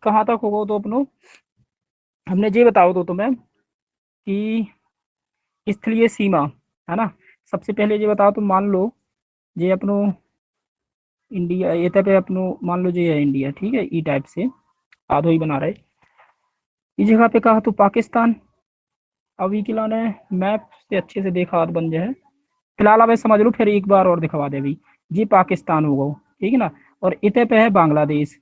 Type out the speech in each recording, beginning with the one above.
कहाँ तक होगा तो अपनो हमने ये बताओ तो तुम्हें कि स्थलीय सीमा है ना। सबसे पहले ये बताओ तुम, मान लो ये अपनो इंडिया ये पे अपनो मान लो ये है इंडिया, ठीक है, ई टाइप से आधो ही बना रहे। इस जगह पे कहा तो पाकिस्तान। अब ई खिलाने मैप से अच्छे से देखा बन जाए। फिलहाल अब समझ लो, फिर एक बार और दिखवा दे अभी। ये पाकिस्तान होगा, ठीक है ना। और इतने पे है बांग्लादेश,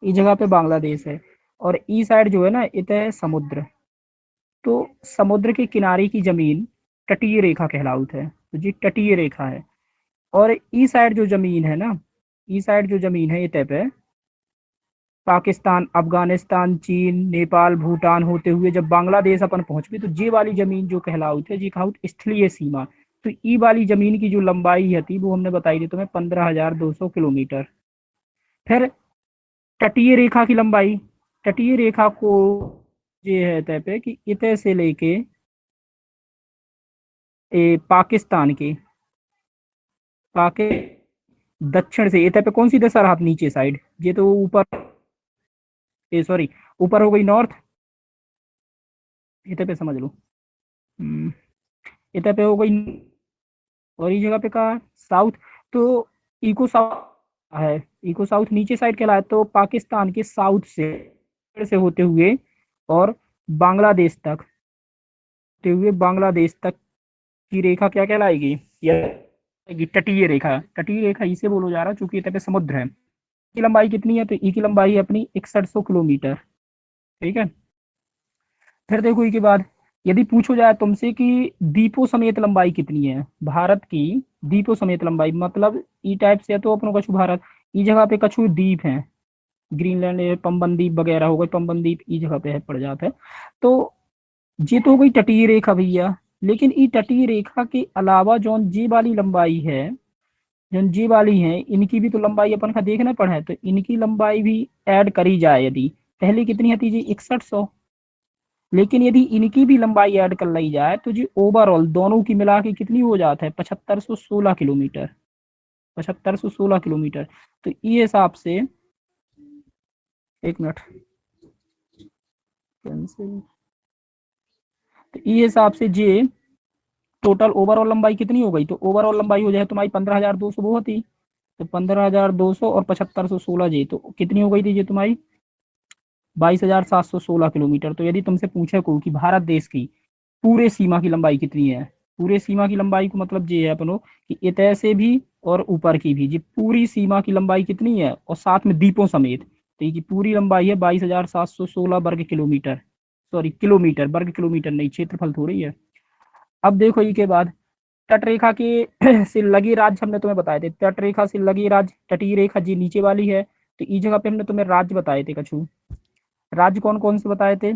इस जगह पे बांग्लादेश है। और ई साइड जो है ना, इतने है समुद्र। तो समुद्र के किनारे की जमीन तटीय रेखा कहलाउत है, तो ये तटीय रेखा है। और ई साइड जो जमीन है ना, ई साइड जो जमीन है इतने पे पाकिस्तान, अफगानिस्तान, चीन, नेपाल, भूटान होते हुए जब बांग्लादेश अपन पहुंच गए, तो ये वाली जमीन जो कहलाउत है जी कहलाउत स्थलीय सीमा। तो ई वाली जमीन की जो लंबाई है थी वो हमने बताई थी तुम्हें 15,200 किलोमीटर। फिर तटीय रेखा की लंबाई, तटीय रेखा को ये है तय पे कि इतने से लेके पाकिस्तान के पाके दक्षिण से इतने पे कौन सी दशा रहा नीचे साइड, ये तो ऊपर, सॉरी, ऊपर हो गई नॉर्थ, इतने पे समझ लो। इतने पे हो गई, और इस जगह पे कहा साउथ। तो इको साउथ है, इको साउथ नीचे साइड कहलाए, तो पाकिस्तान के साउथ से होते हुए और बांग्लादेश तक होते हुए बांग्लादेश तक की रेखा क्या कहलाएगी, यह तटीय रेखा। तटीय रेखा इसे बोलो जा रहा चूंकि इतने पे समुद्र है। की लंबाई कितनी है, तो ई की लंबाई है अपनी 6100 किलोमीटर, ठीक है। फिर देखो ई के बाद यदि पूछो जाए तुमसे कि द्वीपों समेत लंबाई कितनी है भारत की, द्वीपों समेत लंबाई मतलब ई टाइप से है तो अपनों कछु भारत, ई जगह पे कछु द्वीप हैं, ग्रीनलैंड पंबन द्वीप वगैरह हो गए, पंबन द्वीप ई जगह पे है पड़ जाता है। तो ये तो हो गई तटीय रेखा भैया। लेकिन ई तटीय रेखा के अलावा जौन जी वाली लंबाई है, जौन जी वाली है, इनकी भी तो लंबाई अपन का देखना पड़ा है, तो इनकी लंबाई भी ऐड करी जाए यदि, पहले कितनी थी जी 6100, लेकिन यदि इनकी भी लंबाई ऐड कर ली जाए तो जी ओवरऑल दोनों की मिला के कितनी हो जाता है 7516 किलोमीटर, 7516 किलोमीटर। तो ये हिसाब से, एक मिनट, कैंसिल, तो ये हिसाब से जे टोटल ओवरऑल लंबाई कितनी हो गई, तो ओवरऑल लंबाई हो जाए तुम्हारी 15,200 वो होती, तो 15,200 और 7516 जी तो कितनी हो गई थी ये तुम्हारी 22,716 किलोमीटर। तो यदि तुमसे पूछे को कि भारत देश की पूरे सीमा की लंबाई कितनी है, पूरे सीमा की लंबाई को मतलब ये है अपनो कि इतने से भी और ऊपर की भी, जी पूरी सीमा की लंबाई कितनी है और साथ में द्वीपों समेत, तो ये पूरी लंबाई है 22,716 वर्ग किलोमीटर, सॉरी किलोमीटर, वर्ग किलोमीटर नहीं, क्षेत्रफल थोड़ी है। अब देखो ये के बाद तटरेखा के से लगे राज्य हमने तुम्हें बताए थे, तटरेखा से लगे राज्य, तटीय रेखा जी नीचे वाली है, तो इस जगह पे हमने तुम्हें राज्य बताए थे कछु। राज्य कौन कौन से बताए थे,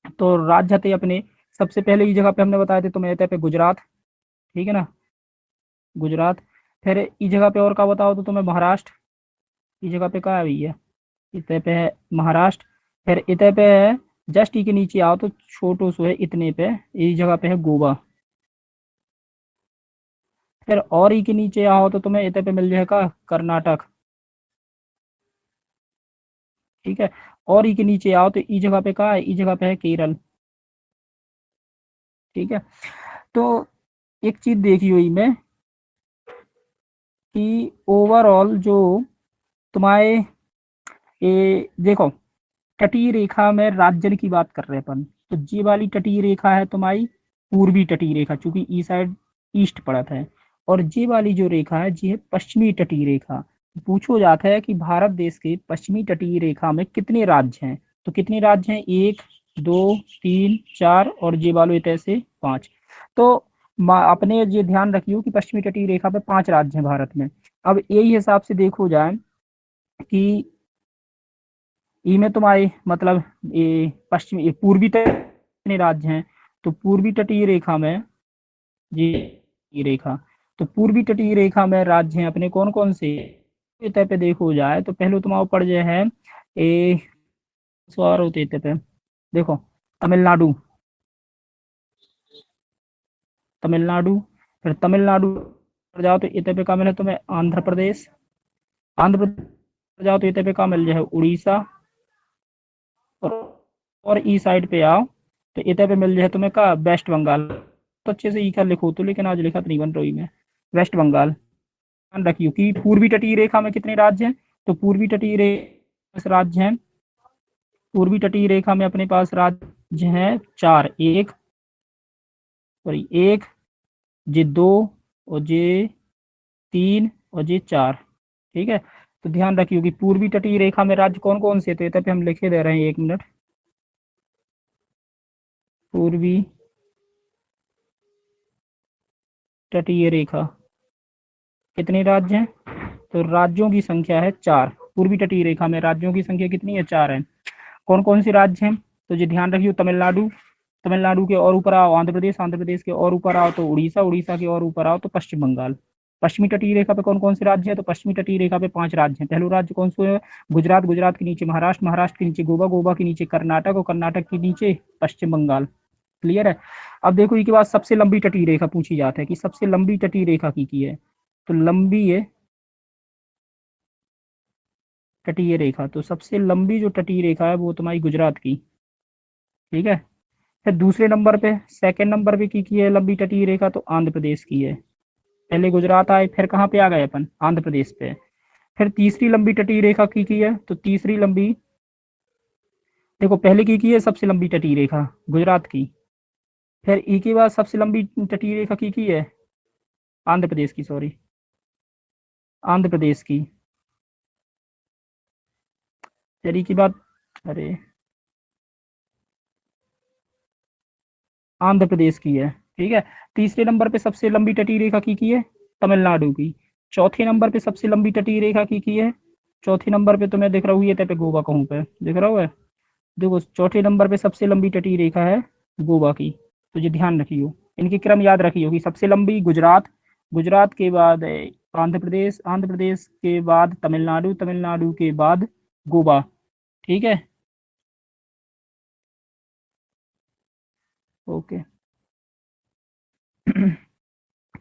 तो राज्य थे अपने, सबसे पहले इस जगह पे हमने बताए थे तुम्हें पे गुजरात, ठीक है ना, गुजरात। फिर इस जगह पे और का बताओ तो तुम्हें महाराष्ट्र, इस जगह पे कहा है भैया, इतने पे है महाराष्ट्र। फिर इतने पे है, जस्ट ई के नीचे आओ तो छोटो सो है इतने पे, इस जगह पे है गोवा। फिर और ई के नीचे आओ तो तुम्हें इतने पे मिल जाएगा कर्नाटक, ठीक है। और ई के नीचे आओ तो ई जगह पे कहा है, ई जगह पे है केरल, ठीक है। तो एक चीज देखी हुई मैं कि ओवरऑल जो तुम्हारे ये देखो, तटीय रेखा में राज्य की बात कर रहे हैं अपन, तो ये वाली तटीय रेखा है तुम्हारी पूर्वी तटीय रेखा, चूंकि ई साइड ईस्ट पड़ता है। और ये वाली जो रेखा है ये है पश्चिमी तटीय रेखा। पूछो जाता है कि भारत देश के पश्चिमी तटीय रेखा में कितने राज्य हैं, तो कितने राज्य हैं, एक, दो, तीन, चार, और ये वालों इतने से पांच। तो अपने ये ध्यान रखियो कि पश्चिमी तटीय रेखा पे 5 राज्य हैं भारत में। अब यही हिसाब से देखो जाए कि ई में तुम्हारे मतलब ये पश्चिमी ये पूर्वी तटीय राज्य हैं, तो पूर्वी तटीय रेखा में ये रेखा, तो पूर्वी तटीय रेखा में राज्य हैं अपने कौन कौन से, तय पे देखो जाए तो पहले तुम्हारे ऊपर जो है ए सवार होते पे देखो, तमिलनाडु, तमिलनाडु। फिर तमिलनाडु पर जाओ तो इतने पे का मिले तुम्हें आंध्र प्रदेश, आंध्र प्रदेश जाओ तो इतने पे का मिल जाए उड़ीसा, और ई साइड पे आओ तो इधर पे मिल जाए तुम्हें का वेस्ट बंगाल। तो अच्छे से ई का लिखो तो, लेकिन आज लिखा तो नहीं बन रही मैं। वेस्ट बंगाल। ध्यान रखियो कि पूर्वी तटीय रेखा में कितने राज्य हैं। तो पूर्वी तटीय रेखा राज्य हैं, पूर्वी तटीय रेखा में अपने पास राज्य हैं चार। एक, सॉरी एक, जे दो, और जे तीन, और जे चार। ठीक है, तो ध्यान रखियो कि पूर्वी तटीय रेखा में राज्य कौन कौन से थे, तब हम लिखे दे रहे हैं, 1 मिनट। पूर्वी तटीय रेखा कितने राज्य हैं, तो राज्यों की संख्या है 4। पूर्वी तटीय रेखा में राज्यों की संख्या कितनी है, 4 है। कौन कौन से राज्य हैं, तो ये ध्यान रखियो, तमिलनाडु, तमिलनाडु के और ऊपर आओ आंध्र प्रदेश, आंध्र प्रदेश के और ऊपर आओ तो उड़ीसा, उड़ीसा के और ऊपर आओ तो पश्चिम बंगाल। पश्चिमी तटीय रेखा पे कौन कौन से राज्य हैं, तो पश्चिमी तटीय रेखा पे 5 राज्य हैं। पहला राज्य कौन सा है, गुजरात, गुजरात के नीचे महाराष्ट्र, महाराष्ट्र के नीचे गोवा, गोवा के नीचे कर्नाटक, और कर्नाटक के नीचे पश्चिम बंगाल। क्लियर है। अब देखो इसके बाद सबसे लंबी तटीय रेखा पूछी जाती है कि सबसे लंबी तटीय रेखा की है, तो लंबी है तटीय रेखा, तो सबसे लंबी जो तटीय रेखा है वो तुम्हारी गुजरात की। ठीक है। फिर दूसरे नंबर पे, सेकंड नंबर पे की है लंबी तटीय रेखा, तो आंध्र प्रदेश की है। पहले गुजरात आए, फिर कहाँ पे आ गए अपन, आंध्र प्रदेश पे। फिर तीसरी लंबी तटीय रेखा की है, तो तीसरी लंबी, देखो पहले की है सबसे लंबी तटीय रेखा गुजरात की। फिर ई के बाद सबसे लंबी तटीय रेखा की है आंध्र प्रदेश की, सॉरी आंध्र प्रदेश की। फिर ई की बात, अरे आंध्र प्रदेश की है। ठीक है। तीसरे नंबर पे सबसे लंबी तटीय रेखा की है तमिलनाडु की। चौथे नंबर पे सबसे लंबी तटीय रेखा की है, चौथे नंबर पे तुम्हें दिख रहा हुई है पे गोवा कहूँ पे दिख रहा हुआ है। देखो चौथे नंबर पे सबसे लंबी तटीय रेखा है गोवा की। तो ये ध्यान रखियो, इनकी क्रम याद रखियो कि सबसे लंबी गुजरात, गुजरात के बाद आंध्र प्रदेश, आंध्र प्रदेश के बाद तमिलनाडु, तमिलनाडु के बाद गोवा। ठीक है। ओके।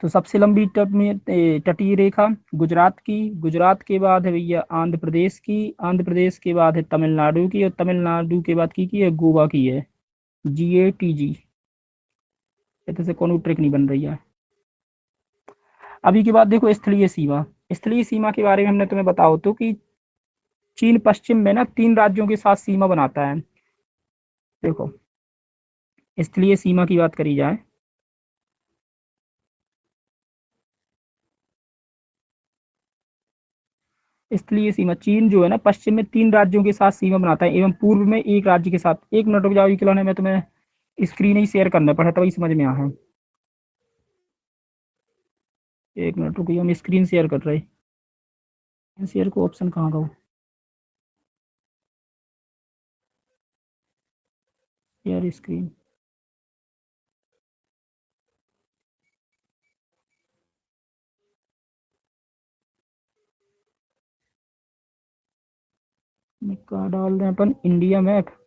तो सबसे लंबी तटीय रेखा गुजरात की, गुजरात के बाद है भैया आंध्र प्रदेश की, आंध्र प्रदेश के बाद है तमिलनाडु की, और तमिलनाडु के बाद की है गोवा की है। GATG। कहते से कौन ट्रिक नहीं बन रही है। अभी के बाद देखो स्थलीय सीमा, स्थलीय सीमा के बारे में हमने तुम्हें बताओ तो कि चीन पश्चिम में ना 3 राज्यों के साथ सीमा बनाता है। देखो स्थलीय सीमा की बात करी जाए, स्थलीय सीमा चीन जो है ना पश्चिम में 3 राज्यों के साथ सीमा बनाता है, एवं पूर्व में एक राज्य के साथ। 1 मिनट रुक जाओ, ये खिलौने में तुम्हें स्क्रीन ही शेयर करना पड़ा तभी समझ में आया। 1 मिनट रुकिए, हम स्क्रीन शेयर कर रहे हैं। शेयर को ऑप्शन कहाँ का हो, शेयर स्क्रीन। कहाँ डाल रहे हैं अपन, इंडिया मैप।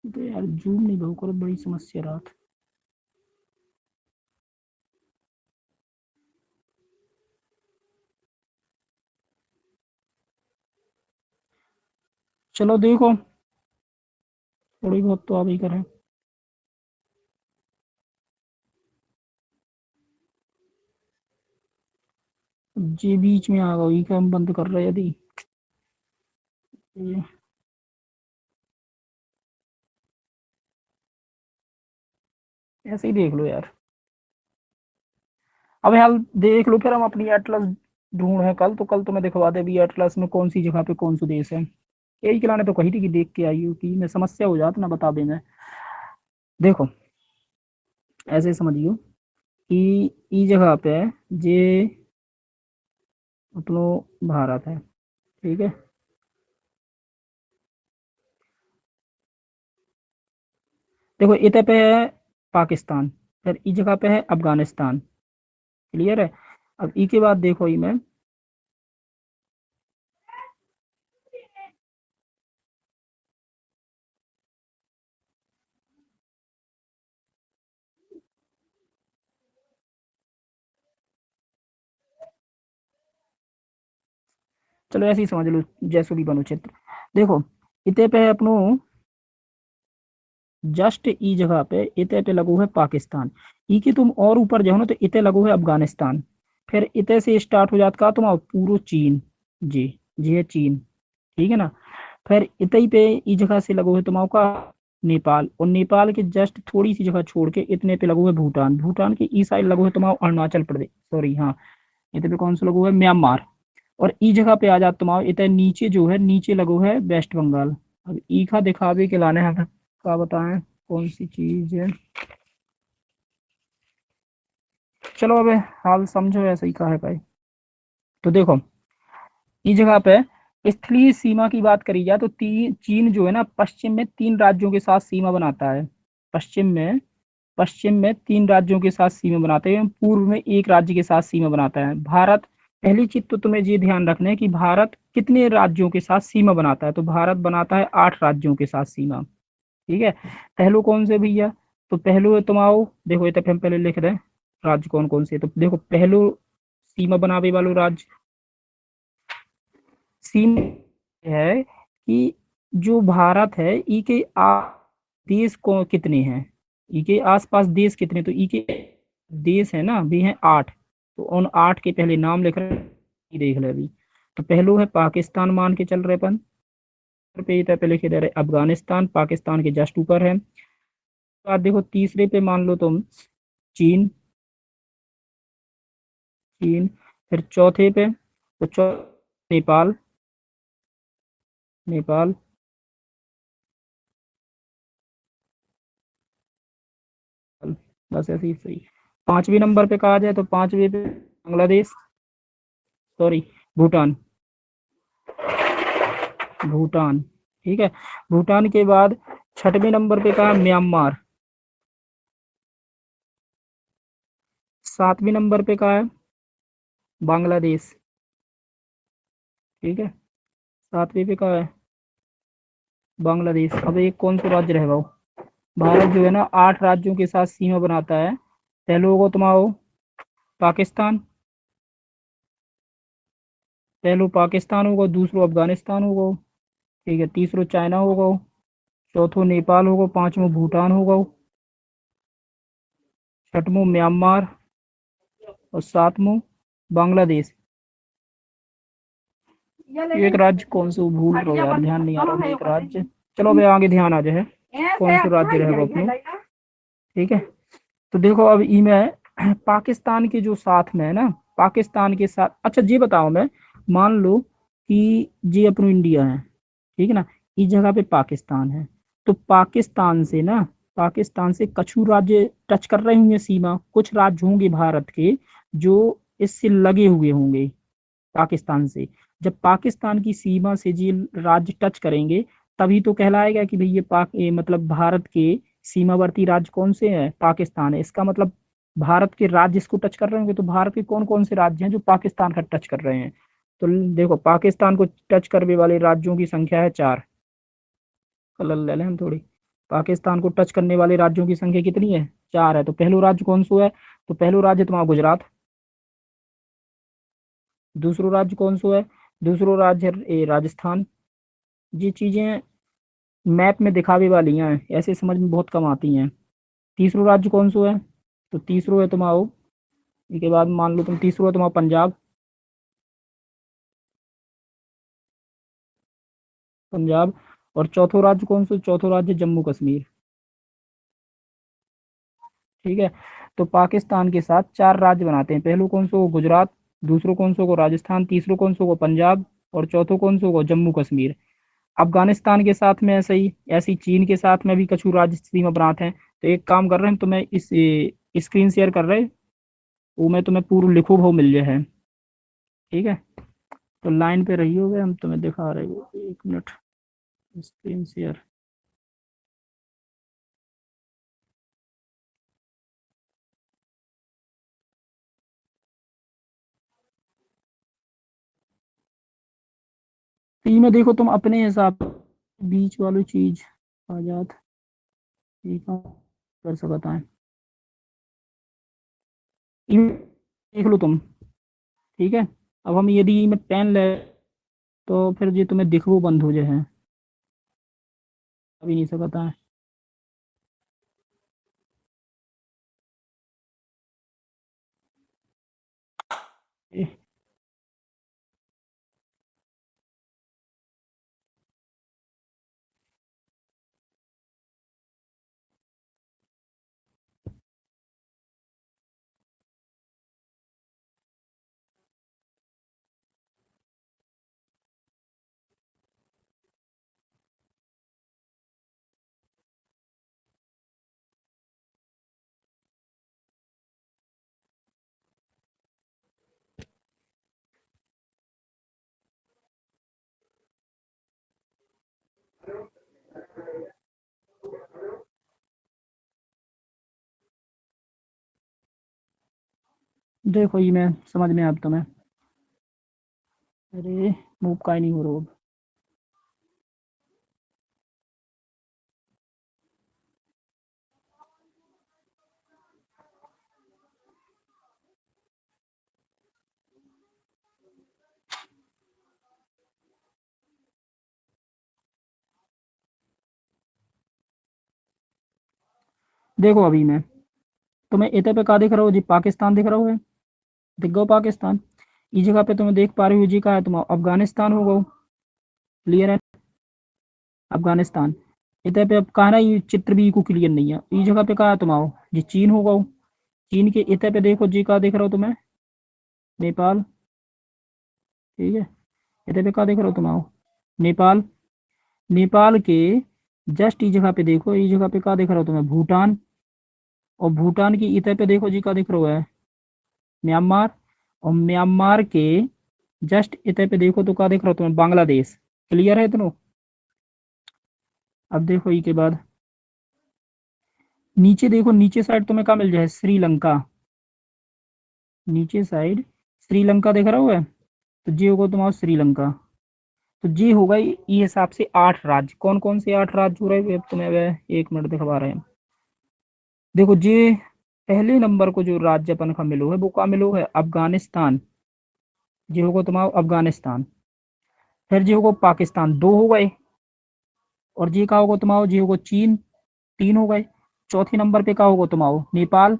तो यार जूम नहीं बहु करो, बड़ी समस्या रात। चलो देखो, थोड़ी बहुत तो आप ही करें। जी बीच में आ गई, क्या हम बंद कर रहे हैं यदि ये, ऐसे ही देख लो यार। अब हाल देख लो, फिर हम अपनी एटलस ढूंढ है कल, तो कल तुम्हें दिखवा दे भी एटलस में कौन सी जगह पे कौन सा देश है। यही खिलाने तो कही थी कि देख के आई हो, कि मैं समस्या हो जाती ना बता दें मैं। देखो ऐसे समझियो कि ई जगह पे जे अपनो भारत है। ठीक है। देखो इतने पे है पाकिस्तान, फिर ई जगह पे है अफगानिस्तान। क्लियर है। अब ई के बाद देखो ई में, चलो ऐसे ही समझ लो, जैसो भी बनो चित्र। देखो इतने पे है अपनो, जस्ट ई जगह पे इतने पे लगो है पाकिस्तान। ई की तुम और ऊपर जाओ ना तो इतने लगो है अफगानिस्तान। फिर इतने से स्टार्ट हो जाता का तुम पूरा चीन। जी, जी है चीन। ठीक है ना। फिर इतने ही पे ई जगह से लगो है तुम्हारा का नेपाल, और नेपाल के जस्ट थोड़ी सी जगह छोड़ के इतने पे लगो है भूटान। भूटान के ई साइड लगो है तुम्हारा अरुणाचल प्रदेश, सॉरी हाँ, इतने पे कौन सा लगो है म्यांमार। और ई जगह पे आ जाता तुम्हारा इतने नीचे जो है, नीचे लगो है वेस्ट बंगाल। अब ई का दिखावे के लाने हैं, क्या बताएं कौन सी चीज है। चलो अब हाल समझो, ऐसे ही कहा है भाई। तो देखो इस जगह पे स्थलीय सीमा की बात करी जाए तो चीन जो है ना, पश्चिम में 3 राज्यों के साथ सीमा बनाता है। पश्चिम में 3 राज्यों के साथ सीमा बनाते हैं, पूर्व में एक राज्य के साथ सीमा बनाता है। भारत, पहली चीज तो तुम्हें ये ध्यान रखना है कि भारत कितने राज्यों के साथ सीमा बनाता है। तो भारत बनाता है 8 राज्यों के साथ सीमा। ठीक है। पहलू कौन से भैया, तो पहलू है तुम्हारो, देखो ये तो हम पहले लिख रहे हैं राज्य कौन कौन से। तो देखो पहलू सीमा बनावे वालों राज्य, सीमा है कि जो भारत है ई के देश को कितने हैं, ई के आसपास देश कितने, तो ई के देश है ना भी हैं 8। तो उन 8 के पहले नाम लिख रहे हैं, देख ले अभी। तो पहलू है पाकिस्तान मान के चल रहे अपन, पे इधर पे लिखे दे रहे अफगानिस्तान, पाकिस्तान के जस्ट ऊपर है। बाद देखो तीसरे पे मान लो तुम चीन, चीन। फिर चौथे पे तो नेपाल, नेपाल। बस ऐसे ही सही। 5वें नंबर पे कहा जाए तो 5वें पे बांग्लादेश, सॉरी भूटान, भूटान। ठीक है। भूटान के बाद 6वें नंबर पे कहा म्यांमार, 7वें नंबर पे कहा है बांग्लादेश। ठीक है। 7वें पे कहा है बांग्लादेश। अब एक कौन सा राज्य रहेगा वो? भारत जो है ना 8 राज्यों के साथ सीमा बनाता है। पहले होगा तुम्हारा पाकिस्तान, पहलो पाकिस्तान होगा, दूसरो अफगानिस्तान होगा, ठीक है, तीसरो चाइना होगा, चौथो नेपाल होगा, पांचवो भूटान होगा, छठवो म्यांमार, और सातवो बांग्लादेश। एक राज्य कौन सा भूल रहा हूँ यार, ध्यान नहीं आ रहा है एक राज्य। चलो अभी आगे ध्यान आ जाए कौन सा राज्य रहेगा अपने। ठीक है। तो देखो अब ई में पाकिस्तान के जो साथ में है ना, पाकिस्तान के साथ, अच्छा ये बताओ मैं, मान लो कि ये अपनो इंडिया है, ठीक है ना, इस जगह पे पाकिस्तान है। तो पाकिस्तान से ना, पाकिस्तान से कछु राज्य टच कर रहे होंगे सीमा, कुछ राज्य होंगे भारत के जो इससे लगे हुए होंगे पाकिस्तान से। जब पाकिस्तान की सीमा से ये राज्य टच करेंगे, तभी तो कहलाएगा कि भाई ये मतलब भारत के सीमावर्ती राज्य कौन से हैं, पाकिस्तान है। इसका मतलब भारत के राज्य इसको टच कर रहे होंगे, तो भारत के कौन कौन से राज्य हैं जो पाकिस्तान का टच कर रहे हैं। तो देखो पाकिस्तान को टच करने वाले राज्यों की संख्या है 4। कलर ले लें हम थोड़ी। पाकिस्तान को टच करने वाले राज्यों की संख्या कितनी है? 4 है। तो पहलो राज्य कौन सा है? तो पहलो राज्य तुम्हारा गुजरात। दूसरो राज्य कौन सा है? दूसरो राज्य है राजस्थान। ये चीजें मैप में दिखावे वाली हैं, ऐसे समझ में बहुत कम आती हैं। तीसरो राज्य कौन सा है? तो तीसरो है तुम्हारा, इसके बाद मान लो तुम तीसरो है तुम्हारा पंजाब, पंजाब। और चौथो राज्य कौन सा? चौथो राज्य जम्मू कश्मीर। ठीक है। तो पाकिस्तान के साथ 4 राज्य बनाते हैं, पहलो कौन सा हो गुजरात, दूसरो कौन सा हो राजस्थान, तीसरो कौन सा हो पंजाब, और चौथो कौन सा हो जम्मू कश्मीर। अफगानिस्तान के साथ में ऐसे ही, ऐसी चीन के साथ में भी कछु राज्य सीमा बनाते हैं। तो एक काम कर रहे हैं, तो मैं इस स्क्रीन शेयर कर रहे, वो मैं तुम्हें पूरा लिखो भाव मिल जाए है। ठीक है। तो लाइन पे रही होगे, हम तुम्हें दिखा रहे हो, 1 मिनट, स्क्रीन शेयर। तो में देखो तुम अपने हिसाब बीच वाली चीज आजाद ठीक है कर सकता है, देख लो तुम। ठीक है, अब हम यदि में पेन ले तो फिर ये तुम्हें दिखबो बंद हो जाए, अभी नहीं सकता है। ए, देखो ये मैं समझ में अब तुम्हें। अरे मूव का ही नहीं हो रहा अब। देखो अभी मैं तुम्हें इतने पे कहा दिख रहा हो जी, पाकिस्तान दिख रहा हो है, दिख गो पाकिस्तान। इस जगह पे तुम्हें देख पा रहे हो जी का है, तुम अफगानिस्तान हो गो, क्लियर है, अफगानिस्तान। इतने पे अब कहा ना ये चित्र भी को क्लियर नहीं है, इस जगह पे कहा है तुम आओ जी, चीन हो गो। चीन के इतने पे देखो जी का दिख रहा हो तुम्हें, नेपाल। ठीक है, इतने पे कहा दिख रहा हो तुम आओ, नेपाल। नेपाल के जस्ट इस जगह पे देखो, इस जगह पे कहा दिख रहा हो तुम्हें, भूटान। और भूटान की इतने पे देखो जी का दिख रहा है, म्यांमार। और म्यांमार के जस्ट इतने पे देखो तो क्या दिख रहा हो तुम्हें, बांग्लादेश। क्लियर है इतनो। अब देखो ई के बाद नीचे देखो, नीचे साइड तुम्हें क्या मिल जाए, श्रीलंका। नीचे साइड श्रीलंका दिख रहा है, तो ये होगा तुम्हारा श्रीलंका। तो ये होगा ये हिसाब से 8 राज्य। कौन कौन से 8 राज्य हो रहे हैं अब तुम्हें वह 1 मिनट दिखवा रहे हैं। देखो ये पहले नंबर को जो राज्य अपन का मिलो है वो क्या मिलो है, अफगानिस्तान। ये होगा तुम्हारा अफगानिस्तान। फिर ये होगा पाकिस्तान, 2 हो गए। और ये का होगा तुम्हारा, ये होगा चीन, 3 हो गए। चौथे नंबर पे का होगा तुम्हारा, नेपाल।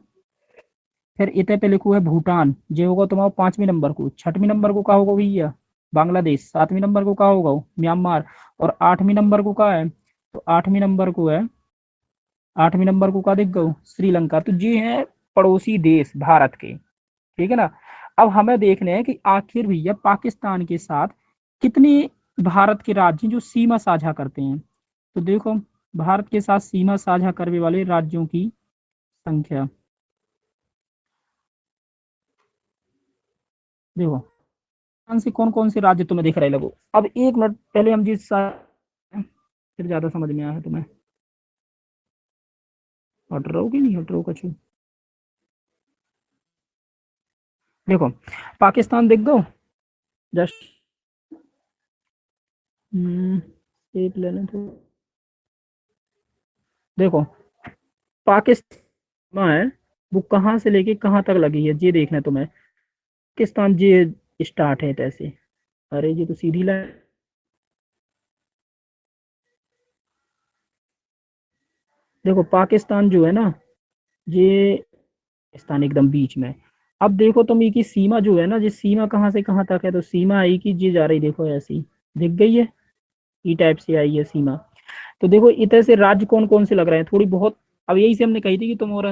फिर इतने पे लिखो है भूटान, ये होगा तुम्हारा 5वें नंबर को। छठवीं नंबर को का होगा भैया, बांग्लादेश। 7वें नंबर को का होगा, म्यांमार। और 8वें नंबर को का है, तो 8वें नंबर को है, 8वें नंबर को का दिख गो, श्रीलंका। तो ये है पड़ोसी देश भारत के। ठीक है ना। अब हमें देखना है कि आखिर भैया पाकिस्तान के साथ कितने भारत के राज्य जो सीमा साझा करते हैं। तो देखो भारत के साथ सीमा साझा करने वाले राज्यों की संख्या देखो, कौन से कौन कौन से राज्य तुम्हें दिख रहे लगो। अब 1 मिनट पहले हम जिस फिर ज्यादा समझ में आया है तुम्हें। हट रहा हो कि नहीं हट रहा हो कछु। देखो पाकिस्तान देख दो जस्ट, एक ले लें तो। देखो पाकिस्तान है वो कहाँ से लेके कहाँ तक लगी है ये देखना है तुम्हें। पाकिस्तान ये स्टार्ट है ऐसे, अरे ये तो सीधी लाइन। देखो पाकिस्तान जो है ना, ये पाकिस्तान एकदम बीच में। अब देखो तुम ये की सीमा जो है ना, ये सीमा कहाँ से कहाँ तक है, तो सीमा आई की ये जा रही, देखो ऐसी दिख गई है, ई टाइप से आई है सीमा। तो देखो इधर से राज्य कौन कौन से लग रहे हैं थोड़ी बहुत। अब यही से हमने कही थी कि तुम और